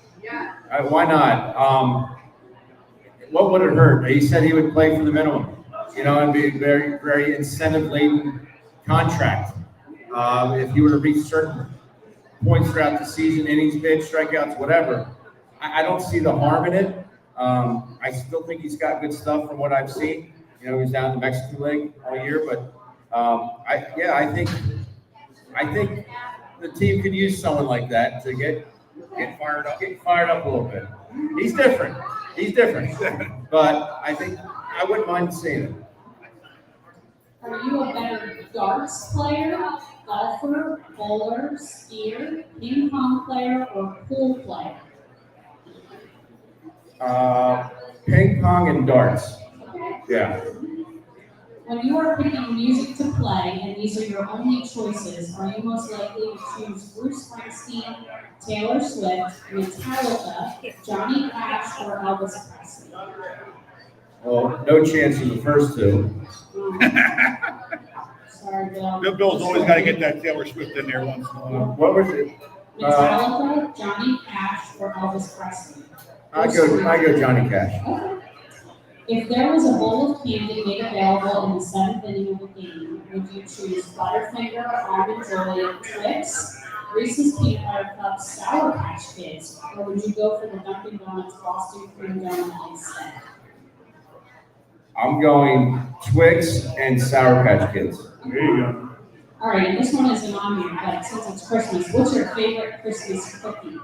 Why not? What would it hurt? He said he would play for the minimum, and be a very, very incentive-laden contract. If you were to reach certain points throughout the season, innings pitched, strikeouts, whatever, I don't see the harm in it. I still think he's got good stuff from what I've seen. You know, he's down in the Mexican League all year, but I think the team could use someone like that to get fired up a little bit. He's different. But I think I wouldn't mind seeing it. Are you a better darts player, golfer, bowler, skier, ping pong player, or pool player? Ping pong and darts. Okay. Yeah. When you are picking music to play and these are your only choices, are you most likely to choose Bruce Springsteen, Taylor Swift, Metallica, Johnny Cash, or Elvis Presley? Well, no chance in the first two. Sorry, Bill. Bill's always got to get that Taylor Swift in there once in a while. What was it? Metallica, Johnny Cash, or Elvis Presley? I go Johnny Cash. Okay. If there was a bowl of candy made available in the seventh inning of the game, would you choose Butterfinger, Almond Joy, Twix, Reese's Peanut Butter Cups, Sour Patch Kids, or would you go for the Dunkin' Donuts Frosted Cream Donut instead? I'm going Twix and Sour Patch Kids. There you go. All right, and this one isn't on here, but since it's Christmas, what's your favorite Christmas cookie?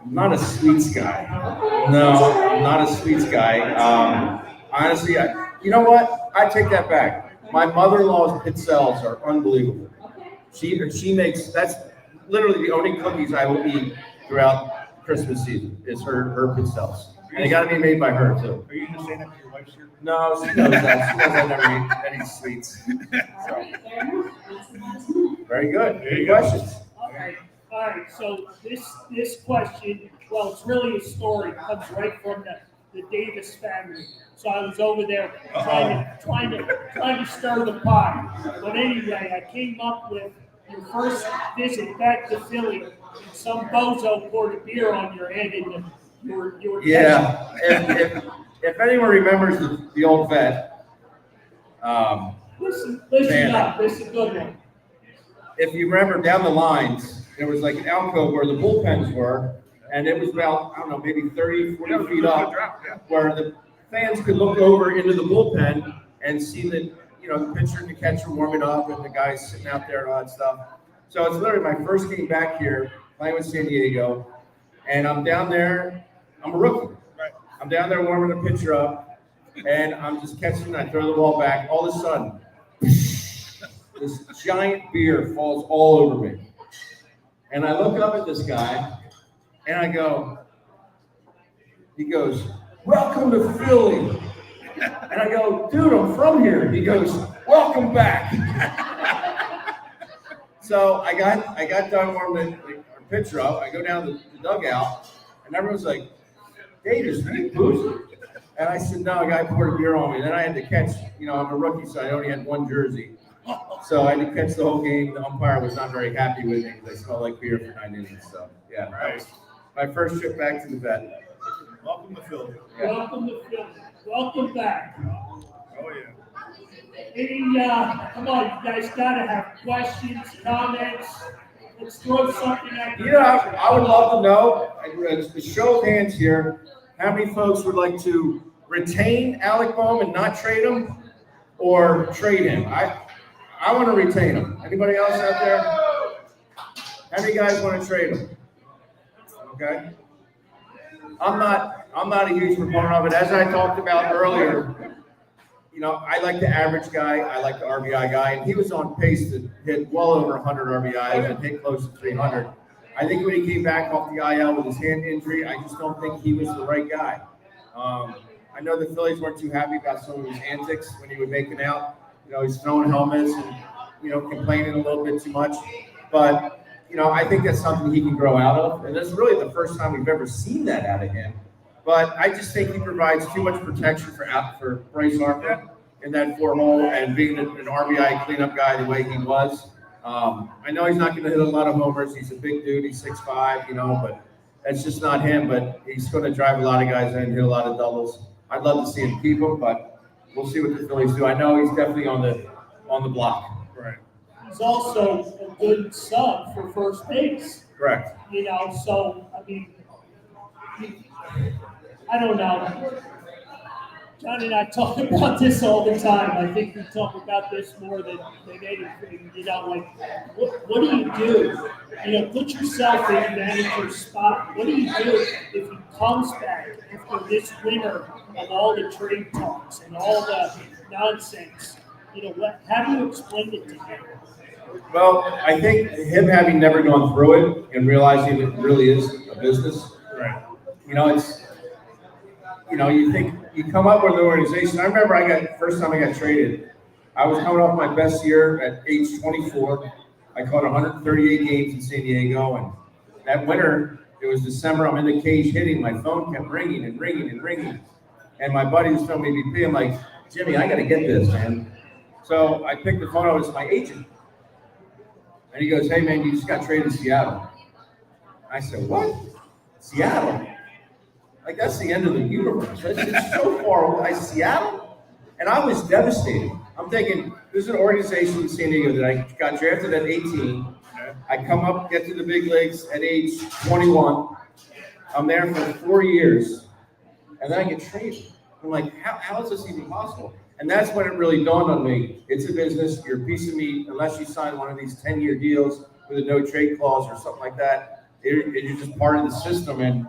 I'm not a sweets guy. Okay, No, that's all right. I'm not a sweets guy. Honestly, you know what? I take that back. My mother-in-law's pizzelles are unbelievable. Okay. She makes, that's literally the only cookies I will eat throughout Christmas season is her pizzelles. And they gotta be made by her too. Are you just saying that to your wife's here? No, she knows that. She knows I never eat any sweets. All right, fair enough. That's the last minute. Very good. There you Good go. questions. All right, so this question, well, it's really a story, it comes right from the Davis family. So I was over there trying to stir the pot. But anyway, I came up with your first visit back to Philly, and some bozo poured a beer on your head and you were Yeah, if anyone remembers the old vet, Listen Man. up, this is a good one. if you remember down the lines, there was like an alcove where the bullpens were, and it was about, I don't know, maybe 30, 40 feet up, where the fans could look over into the bullpen and see the pitcher and the catcher warming up and the guys sitting out there and all that stuff. So it's literally my first game back here playing with San Diego, and I'm down there. I'm a rookie. Right. I'm down there warming the pitcher up, and I'm just catching and I throw the ball back. All of a sudden, this giant beer falls all over me. And I look up at this guy, and I go, he goes, "Welcome to Philly." And I go, "Dude, I'm from here." He goes, "Welcome back." So I got done warming our pitcher up. I go down to the dugout, and everyone's like, "Davis, are you boozing?" And I said, "No, a guy poured a beer on me." Then I had to catch, I'm a rookie, so I only had one jersey. So I had to catch the whole game. The umpire was not very happy with me because I smelled like beer for 9 innings. So, yeah, that was my first trip back to the vet. Welcome to Philly. Yeah. Welcome to Philly. Welcome back. Oh, yeah. Any, come on, you guys gotta have questions, comments. Let's throw something at you. I would love to know, a show of hands here, how many folks would like to retain Alec Bohm and not trade him, or trade him? I want to retain him. Anybody else out there? How many guys want to trade him? Okay. I'm not a huge proponent of it. As I talked about earlier, I like the average guy. I like the RBI guy, and he was on pace to hit well over 100 RBIs and hit close to 300. I think when he came back off the IL with his hand injury, I just don't think he was the right guy. I know the Phillies weren't too happy about some of his antics when he would make it out. He's throwing helmets and, complaining a little bit too much. But, I think that's something he can grow out of. And that's really the first time we've ever seen that out of him. But I just think he provides too much protection for Bryce Harper in that 4-hole, and being an RBI cleanup guy the way he was. I know he's not going to hit a lot of homers. He's a big dude. He's 6'5", but that's just not him. But he's going to drive a lot of guys in, hit a lot of doubles. I'd love to see him keep him, but we'll see what the Phillies do. I know he's definitely on the block. Right. he's also a good sub for first base. Correct. You know, so I mean, I don't know. John and I talk about this all the time. I think we talk about this more than anything. You know, like what do you do? You know, put yourself in the manager's spot. What do you do if he comes back after this winter of all the trade talks and all the nonsense? You know, how do you explain it to him? Well, I think him having never gone through it and realizing it really is a business. Right. You know, you think you come up with an organization. I remember first time I got traded, I was coming off my best year at age 24. I caught 138 games in San Diego, and that winter, it was December, I'm in the cage hitting, my phone kept ringing and ringing and ringing. And my buddy was telling me BP, I'm like, Jimmy, I gotta get this, man. So I picked the phone up, it was my agent. And he goes, hey man, you just got traded to Seattle. I said, what? Seattle? Like, that's the end of the universe. It's so far away. Seattle? And I was devastated. I'm thinking, there's an organization in San Diego that I got drafted at 18. I come up, get to the big leagues at age 21. I'm there for 4 years. And then I get traded. I'm like, how is this even possible? And that's when it really dawned on me. It's a business. You're a piece of meat. Unless you sign one of these 10-year deals with a no trade clause or something like that, you're just part of the system. And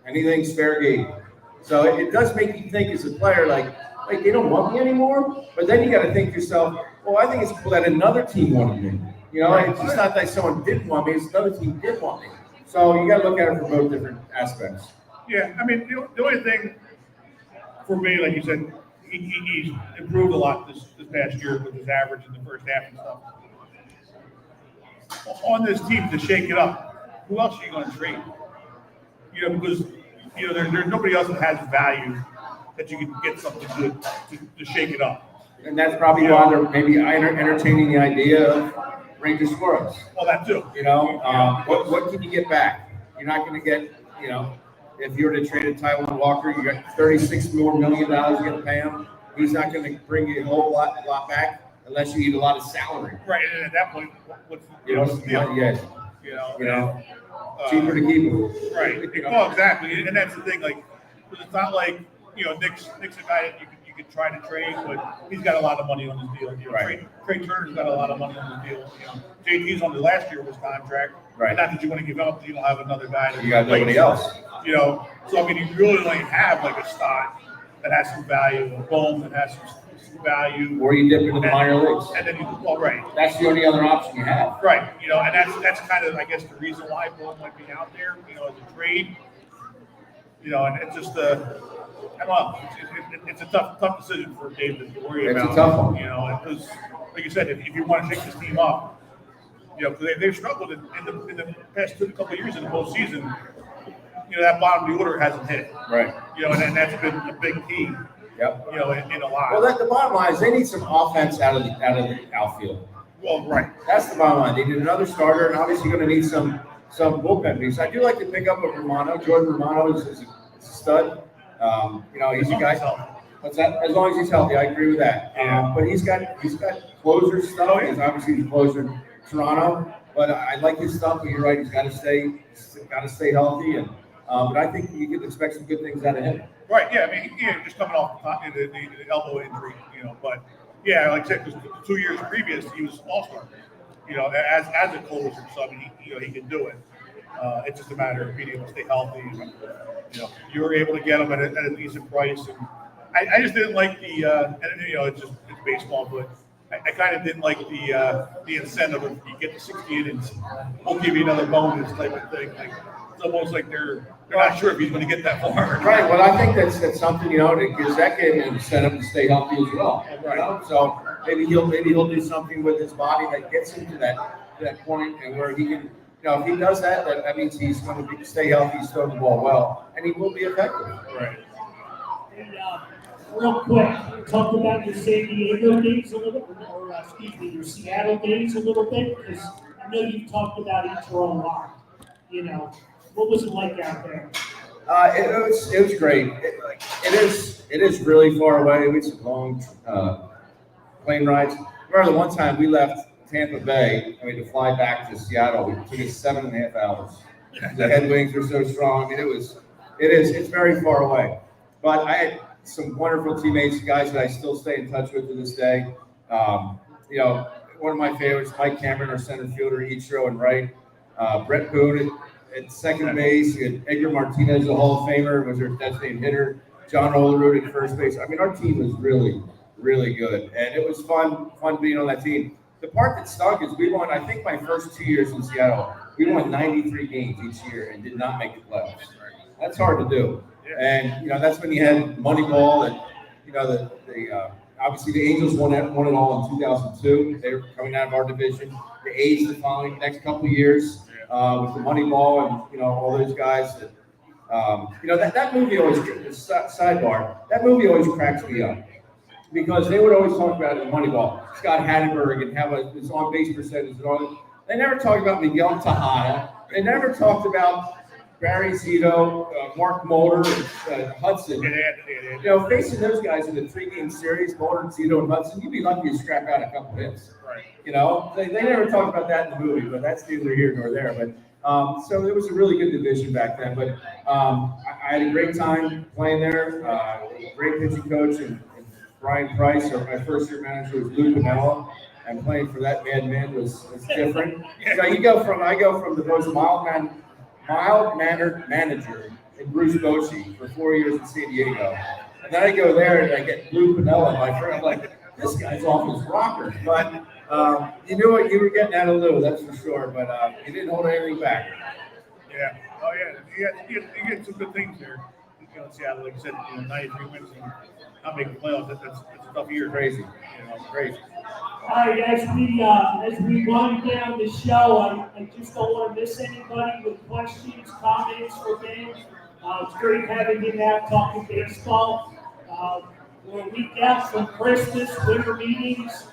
anything's fair game. So it does make you think as a player, like they don't want me anymore. But then you got to think to yourself, well, I think it's cool that another team wanted me. You know, it's just not that someone didn't want me; it's another team did want me. So you got to look at it from both different aspects. Yeah, I mean, the only thing for me, like you said, he's improved a lot this past year with his average in the first half and stuff. On this team to shake it up, who else are you going to trade? You know, because there's nobody else that has value that you can get something good to shake it up. And that's probably why they're maybe entertaining the idea of Ranger Suarez. Well, that too. You know, what can you get back? You're not going to get, if you were to trade a Taiwan Walker, you got $36 million you're going to pay him. He's not going to bring you a whole lot back unless you eat a lot of salary. Right, and at that point, what's the deal? Yeah. Cheaper to keep him. Right. Well, exactly, and that's the thing. Like, it's not like Nick's a guy that you could try to trade, but he's got a lot of money on his deal. Right. Trey Turner's got a lot of money on his deal. JT's on the last year of his contract. Right. Not that you want to give up, you don't have another guy. You got nobody else. So I mean, you really only have like a stock that has some value, a bone that has some value. Or you dip into the minor leagues. And then right. That's the only other option you have. Right. And that's kind of, I guess, the reason why Bone might be out there, as a trade. And it's just I don't know. It's a tough decision for David to worry about. It's a tough one. Because, like you said, if you want to shake this team up, because they've struggled in the past couple of years in the postseason. That bottom of the order hasn't hit. Right. And that's been a big key. Yep. In a lot. Well, the bottom line is they need some offense out of the outfield. Well, right. That's the bottom line. They need another starter, and obviously going to need some bullpen pieces. I do like to pick up a Romano. Jordan Romano is a stud. He's a guy. What's that? As long as he's healthy, I agree with that. But he's got closer stuff. He's obviously the closer in Toronto. But I like his stuff. But you're right. He's got to stay healthy. And but I think you can expect some good things out of him. Right. Yeah. I mean, just coming off the elbow injury. But yeah, like I said, because 2 years previous he was all-star. As a closer. So I mean, he can do it. It's just a matter of being able to stay healthy. You were able to get him at a decent price, and I just didn't like the. It's baseball, but I kind of didn't like the incentive of you get to 60 innings, we'll give you another bonus type of thing. Like it's almost like they're not sure if he's going to get that far. Right. Well, I think that's something that gives that kid an incentive to stay healthy as well. Right. So maybe he'll do something with his body that gets him to that point, and where he can. If he does that means he's going to stay healthy, he's throwing the ball well, and he will be effective. Right. And real quick, talk about your San Diego days a little bit, or your Seattle days a little bit, because I know you've talked about Ichiro a lot. What was it like out there? It was great. It is really far away. We took long plane rides. I remember the one time we left Tampa Bay, to fly back to Seattle, it took us 7.5 hours. The headwinds were so strong. I mean, it's very far away. But I had some wonderful teammates, guys that I still stay in touch with to this day. One of my favorites, Mike Cameron, our center fielder, Ichiro and right. Brett Boone at second base. You had Edgar Martinez, the Hall of Famer, was our designated hitter. John Olerud at first base. I mean, our team was really, really good. And it was fun being on that team. The part that stunk is we won, I think my first 2 years in Seattle, we won 93 games each year and did not make the playoffs. That's hard to do. And, that's when you had Moneyball and, obviously the Angels won it all in 2002. They were coming out of our division. The A's the following next couple of years with the Moneyball and, all those guys that, that movie always, sidebar, that movie always cracks me up. Because they would always talk about it in Moneyball, Scott Hatterberg and have his on base percentage and all that. They never talked about Miguel Tejada. They never talked about Barry Zito, Mark Mulder, and Hudson. Facing those guys in a 3-game series, Mulder, Zito, and Hudson, you'd be lucky to scrap out a couple hits. Right. They never talked about that in the movie, but that's neither here nor there. But so it was a really good division back then. But I had a great time playing there. Great pitching coach and Brian Price, or my first year manager, was Lou Pinella, and playing for that madman was different. I go from the most mild-mannered manager in Bruce Bochy for 4 years in San Diego, and then I go there and I get Lou Pinella, my friend. I'm like, this guy's off his rocker. But you knew what you were getting out of Lou, that's for sure. But he didn't hold anything back. Yeah. Oh yeah. You get some good things there. In Seattle, like you said, 93 wins and not making playoffs. That's a tough year. Crazy. Crazy. All right, as we wind down the show, I just don't want to miss anybody with questions, comments for Ben. It's great having him out talking baseball. We're a week out from Christmas, winter meetings.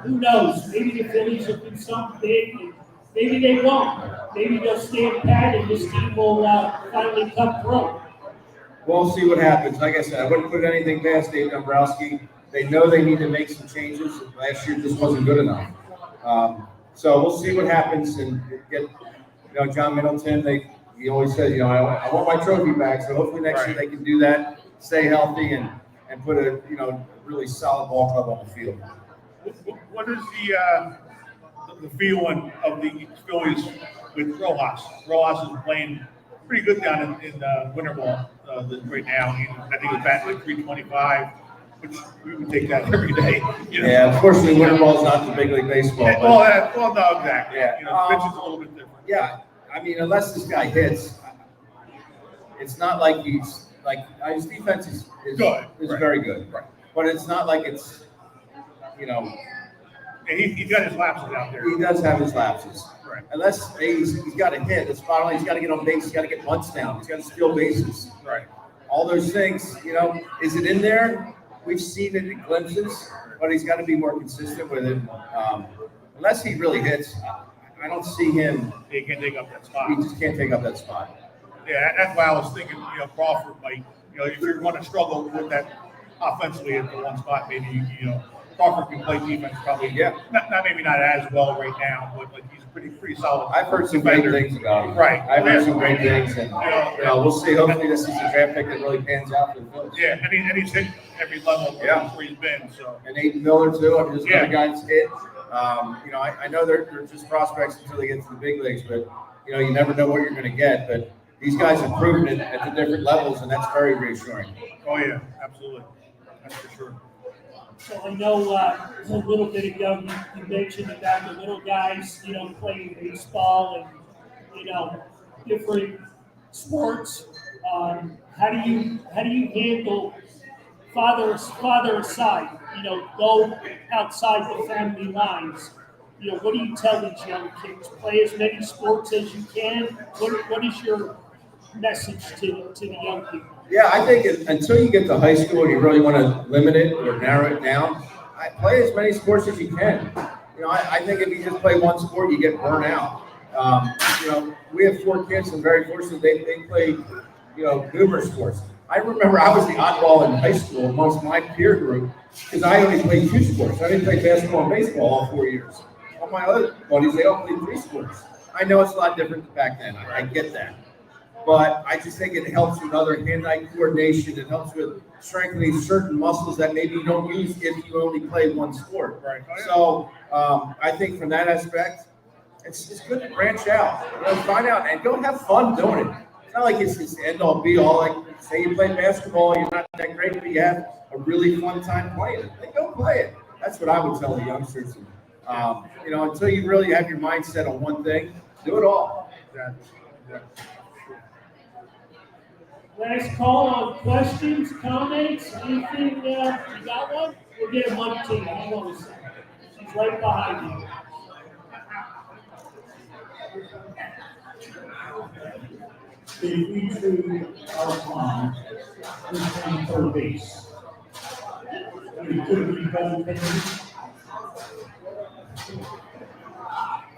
Who knows? Maybe the Phillies will do something big, and maybe they won't. Maybe they'll stand pat, and this team will finally come through. We'll see what happens. Like I said, I wouldn't put anything past Dave Dombrowski. They know they need to make some changes. Last year just wasn't good enough. So we'll see what happens and get, John Middleton. He always says, I want my trophy back. So hopefully next year they can do that, stay healthy, and put a really solid ball club on the field. What is the feeling of the Phillies with Rojas? Rojas is playing pretty good down in winter ball right now. I think it's batting like 325, which we would take that every day. Yeah, unfortunately, winter ball is not the big league baseball. Well, no, exactly. Yeah. Pitch is a little bit different. Yeah, I mean, unless this guy hits, it's not like he's like his defense is good. Is very good. Right. But it's not like it's He's got his lapses out there. He does have his lapses. Right. Unless he's got to hit. That's not only he's got to get on base, he's got to get bunts down, he's got to steal bases. Right. All those things, is it in there? We've seen it in glimpses, but he's got to be more consistent with it. Unless he really hits, I don't see him. He can't take up that spot. He just can't take up that spot. Yeah, that's why I was thinking, Crawford might, if you're going to struggle with that offensively at the one spot, maybe, Crawford can play defense probably. Yeah. Maybe not as well right now, but he's pretty solid. I've heard some great things about him. Right. I've heard some great things, and we'll see. Hopefully, this is a draft pick that really pans out for the Phillies. Yeah, and he's hit every level where he's been. So. And Aiden Miller too. I mean, just another guy that's hit. I know they're just prospects until they get to the big leagues, but you never know what you're going to get. But these guys have proven it at the different levels, and that's very reassuring. Oh yeah, absolutely, that's for sure. So I know a little bit ago you mentioned about the little guys, playing baseball and different sports. How do you handle father aside? Go outside the family lines. What do you tell these young kids? Play as many sports as you can. What is your message to the young people? Yeah, I think until you get to high school and you really want to limit it or narrow it down, play as many sports as you can. I think if you just play one sport, you get burnt out. We have 4 kids and very fortunate they play, numerous sports. I remember I was the oddball in high school amongst my peer group because I only played 2 sports. I didn't play basketball and baseball all 4 years. all my other buddies, they all play 3 sports. I know it's a lot different back then. I get that. But I just think it helps with other hand-eye coordination. It helps with strengthening certain muscles that maybe you don't use if you only play one sport. Right. So I think from that aspect, it's good to branch out. Find out and go have fun doing it. It's not like it's the end all be all. Like say you play basketball, you're not that great, but you have a really fun time playing it. Like go play it. That's what I would tell the youngsters. Until you really have your mindset on one thing, do it all. Yeah. Last call on questions, comments, anything, you got one? We'll get him on to you, hang on a second. She's right behind you. If we do our time, we can third base. We could be better.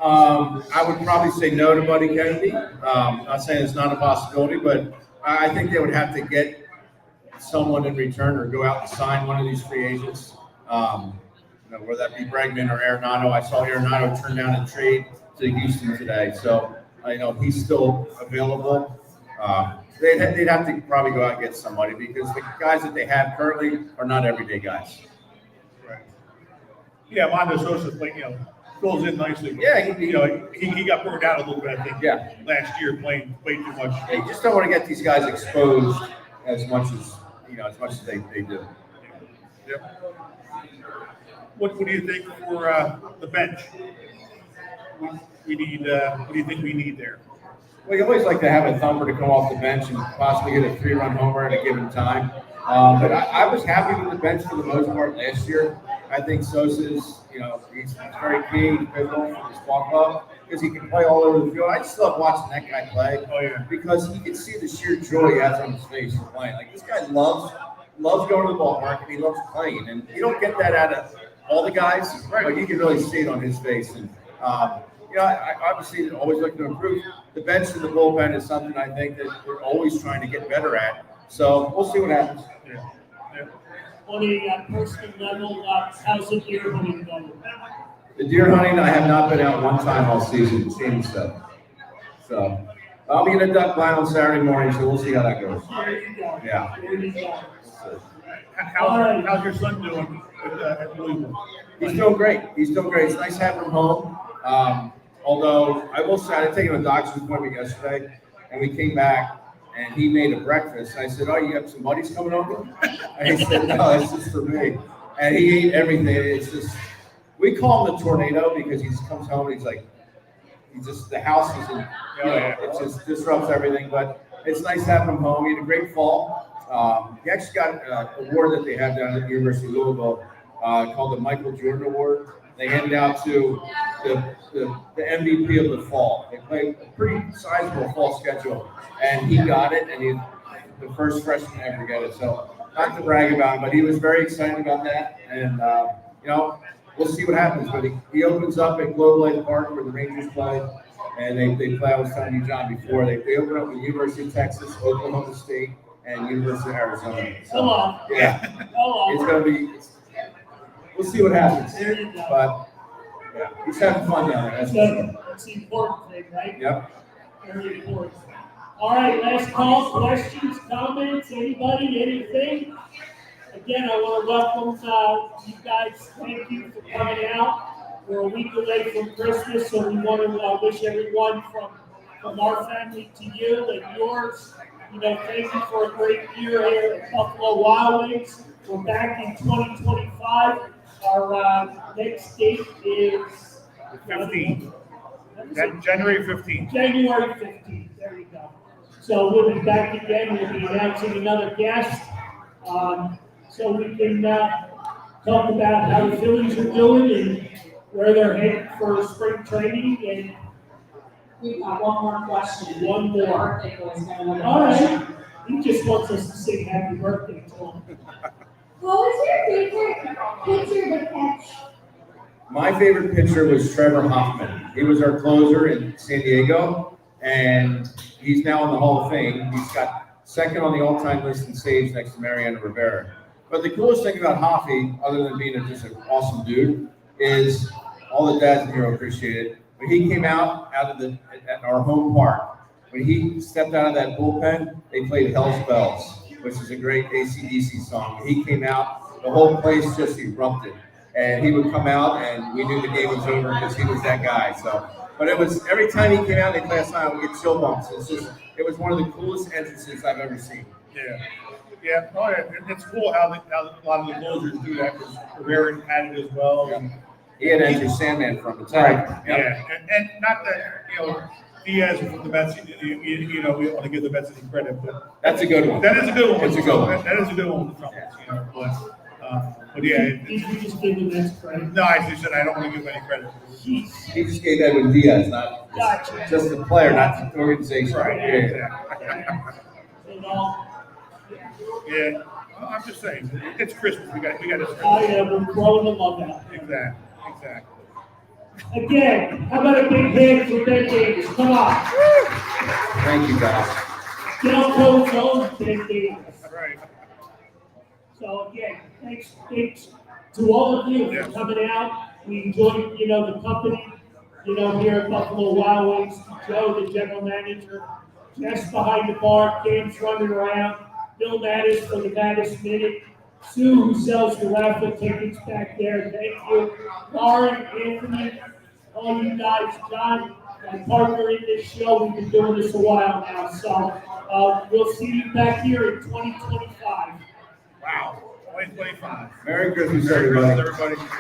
I would probably say no to Buddy Kennedy. Not saying it's not a possibility, but I think they would have to get someone in return or go out and sign one of these free agents. Whether that be Bregman or Arenado. I saw Arenado turn down a trade to Houston today, so he's still available. They'd have to probably go out and get somebody because the guys that they have currently are not everyday guys. Right. Yeah, Mondo Sosa, fills in nicely. Yeah, he got burned out a little bit, I think. Yeah. Last year playing way too much. Yeah, you just don't want to get these guys exposed as much as they do. Yep. What do you think for the bench? We need. What do you think we need there? Well, you always like to have a thumper to come off the bench and possibly get a 3-run homer at a given time. But I was happy with the bench for the most part last year. I think Sosa's, he's very key, pivotal for this ball club because he can play all over the field. I just love watching that guy play. Oh yeah. Because you can see the sheer joy he has on his face for playing. Like this guy loves going to the ballpark and he loves playing, and you don't get that out of all the guys, right? But you can really see it on his face. And I obviously always looking to improve. The bench and the bullpen is something I think that we're always trying to get better at. So we'll see what happens. Yeah. On a personal level, how's the deer hunting going? The deer hunting, I have not been out one time all season seeing stuff. So I'll be in a duck blind on Saturday morning, so we'll see how that goes. There you go. Yeah. There you go. How's your son doing at Louisville? He's doing great. It's nice having him home. Although I will say, I had taken a doctor's appointment yesterday, and we came back, and he made a breakfast. I said, "Oh, you have some buddies coming over?" And he said, "No, it's just for me." And he ate everything. It's just, we call him the tornado because he just comes home and he's like, the house is in, it just disrupts everything. But it's nice having him home. He had a great fall. He actually got an award that they have down at the University of Louisville called the Michael Jordan Award. They hand it out to the MVP of the fall. They play a pretty sizable fall schedule, and he got it, and he's the first freshman to ever get it. So not to brag about him, but he was very excited about that. And we'll see what happens. But he opens up at Globe Life Park where the Rangers play, and they play. I was telling you, John, before they open up with University of Texas, Oklahoma State, and University of Arizona. So, Come on. yeah, Hello. it's gonna be. We'll see what happens. There you go. But yeah, he's having fun down there. That's for sure. That's the important thing, right? Yep. Very important. All right, last call, questions, comments, anybody, anything? Again, I want to welcome you guys. Thank you for coming out. We're a week away from Christmas, so we want to wish everyone from our family to you and yours. Thank you for a great year here at Buffalo Wild Wings. We're back in 2025. Our next date is 15th. January 15th. January 15th. There you go. So we'll be back again. We'll be announcing another guest. So we can talk about how the Phillies are doing and where they're headed for spring training. And We've got one more question. One more. Birthday boy's got another all question. right, he just wants us to sing happy birthday to him. What was your favorite pitcher to catch? My favorite pitcher was Trevor Hoffman. He was our closer in San Diego, and he's now in the Hall of Fame. He's got second on the all-time list in saves next to Mariano Rivera. But the coolest thing about Hoffy, other than being just an awesome dude, is all the dads in here will appreciate it. When he came out of at our home park, when he stepped out of that bullpen, they played Hell's Bells, which is a great AC/DC song. When he came out, the whole place just erupted. And he would come out, and we knew the game was over because he was that guy. So, but it was every time he came out, they play a song, we get chill bumps. It was one of the coolest entrances I've ever seen. Yeah. Yeah, oh, yeah. It's cool how a lot of the closers do that because Rivera had it as well. And, He had Enter Sandman from the time. right. Yeah, and not that Diaz from the Mets. We don't want to give the Mets any credit, but That's a good one. that is a good one. It's a good one. That is a good one with the Trumpets. But yeah. Did you just give him that credit? No, I just said I don't want to give any credit. Jeez. He just gave Edwin Diaz, not Gotcha. just the player, not the organization. Right. Yeah. Exactly. You know, Yeah. Well, I'm just saying, it's Christmas. We got this. we're throwing the love out. Exactly. Again, how about a big hand for Ben Davis? Come on. Thank you, guys. Del Coach owns Ben Davis. Right. So again, thanks to all of you for Yes. coming out. We enjoyed, the company, here at Buffalo Wild Wings. Joe, the general manager, Jess behind the bar, James running around, Bill Mattis for the Mattis Minute, Sue who sells the raffle tickets back there. Thank you. Lauren, Anthony, all you guys, John, my partner in this show. We've been doing this a while now. So we'll see you back here in 2025. Wow. 2025. Merry Christmas, Merry everybody. Christmas, everybody.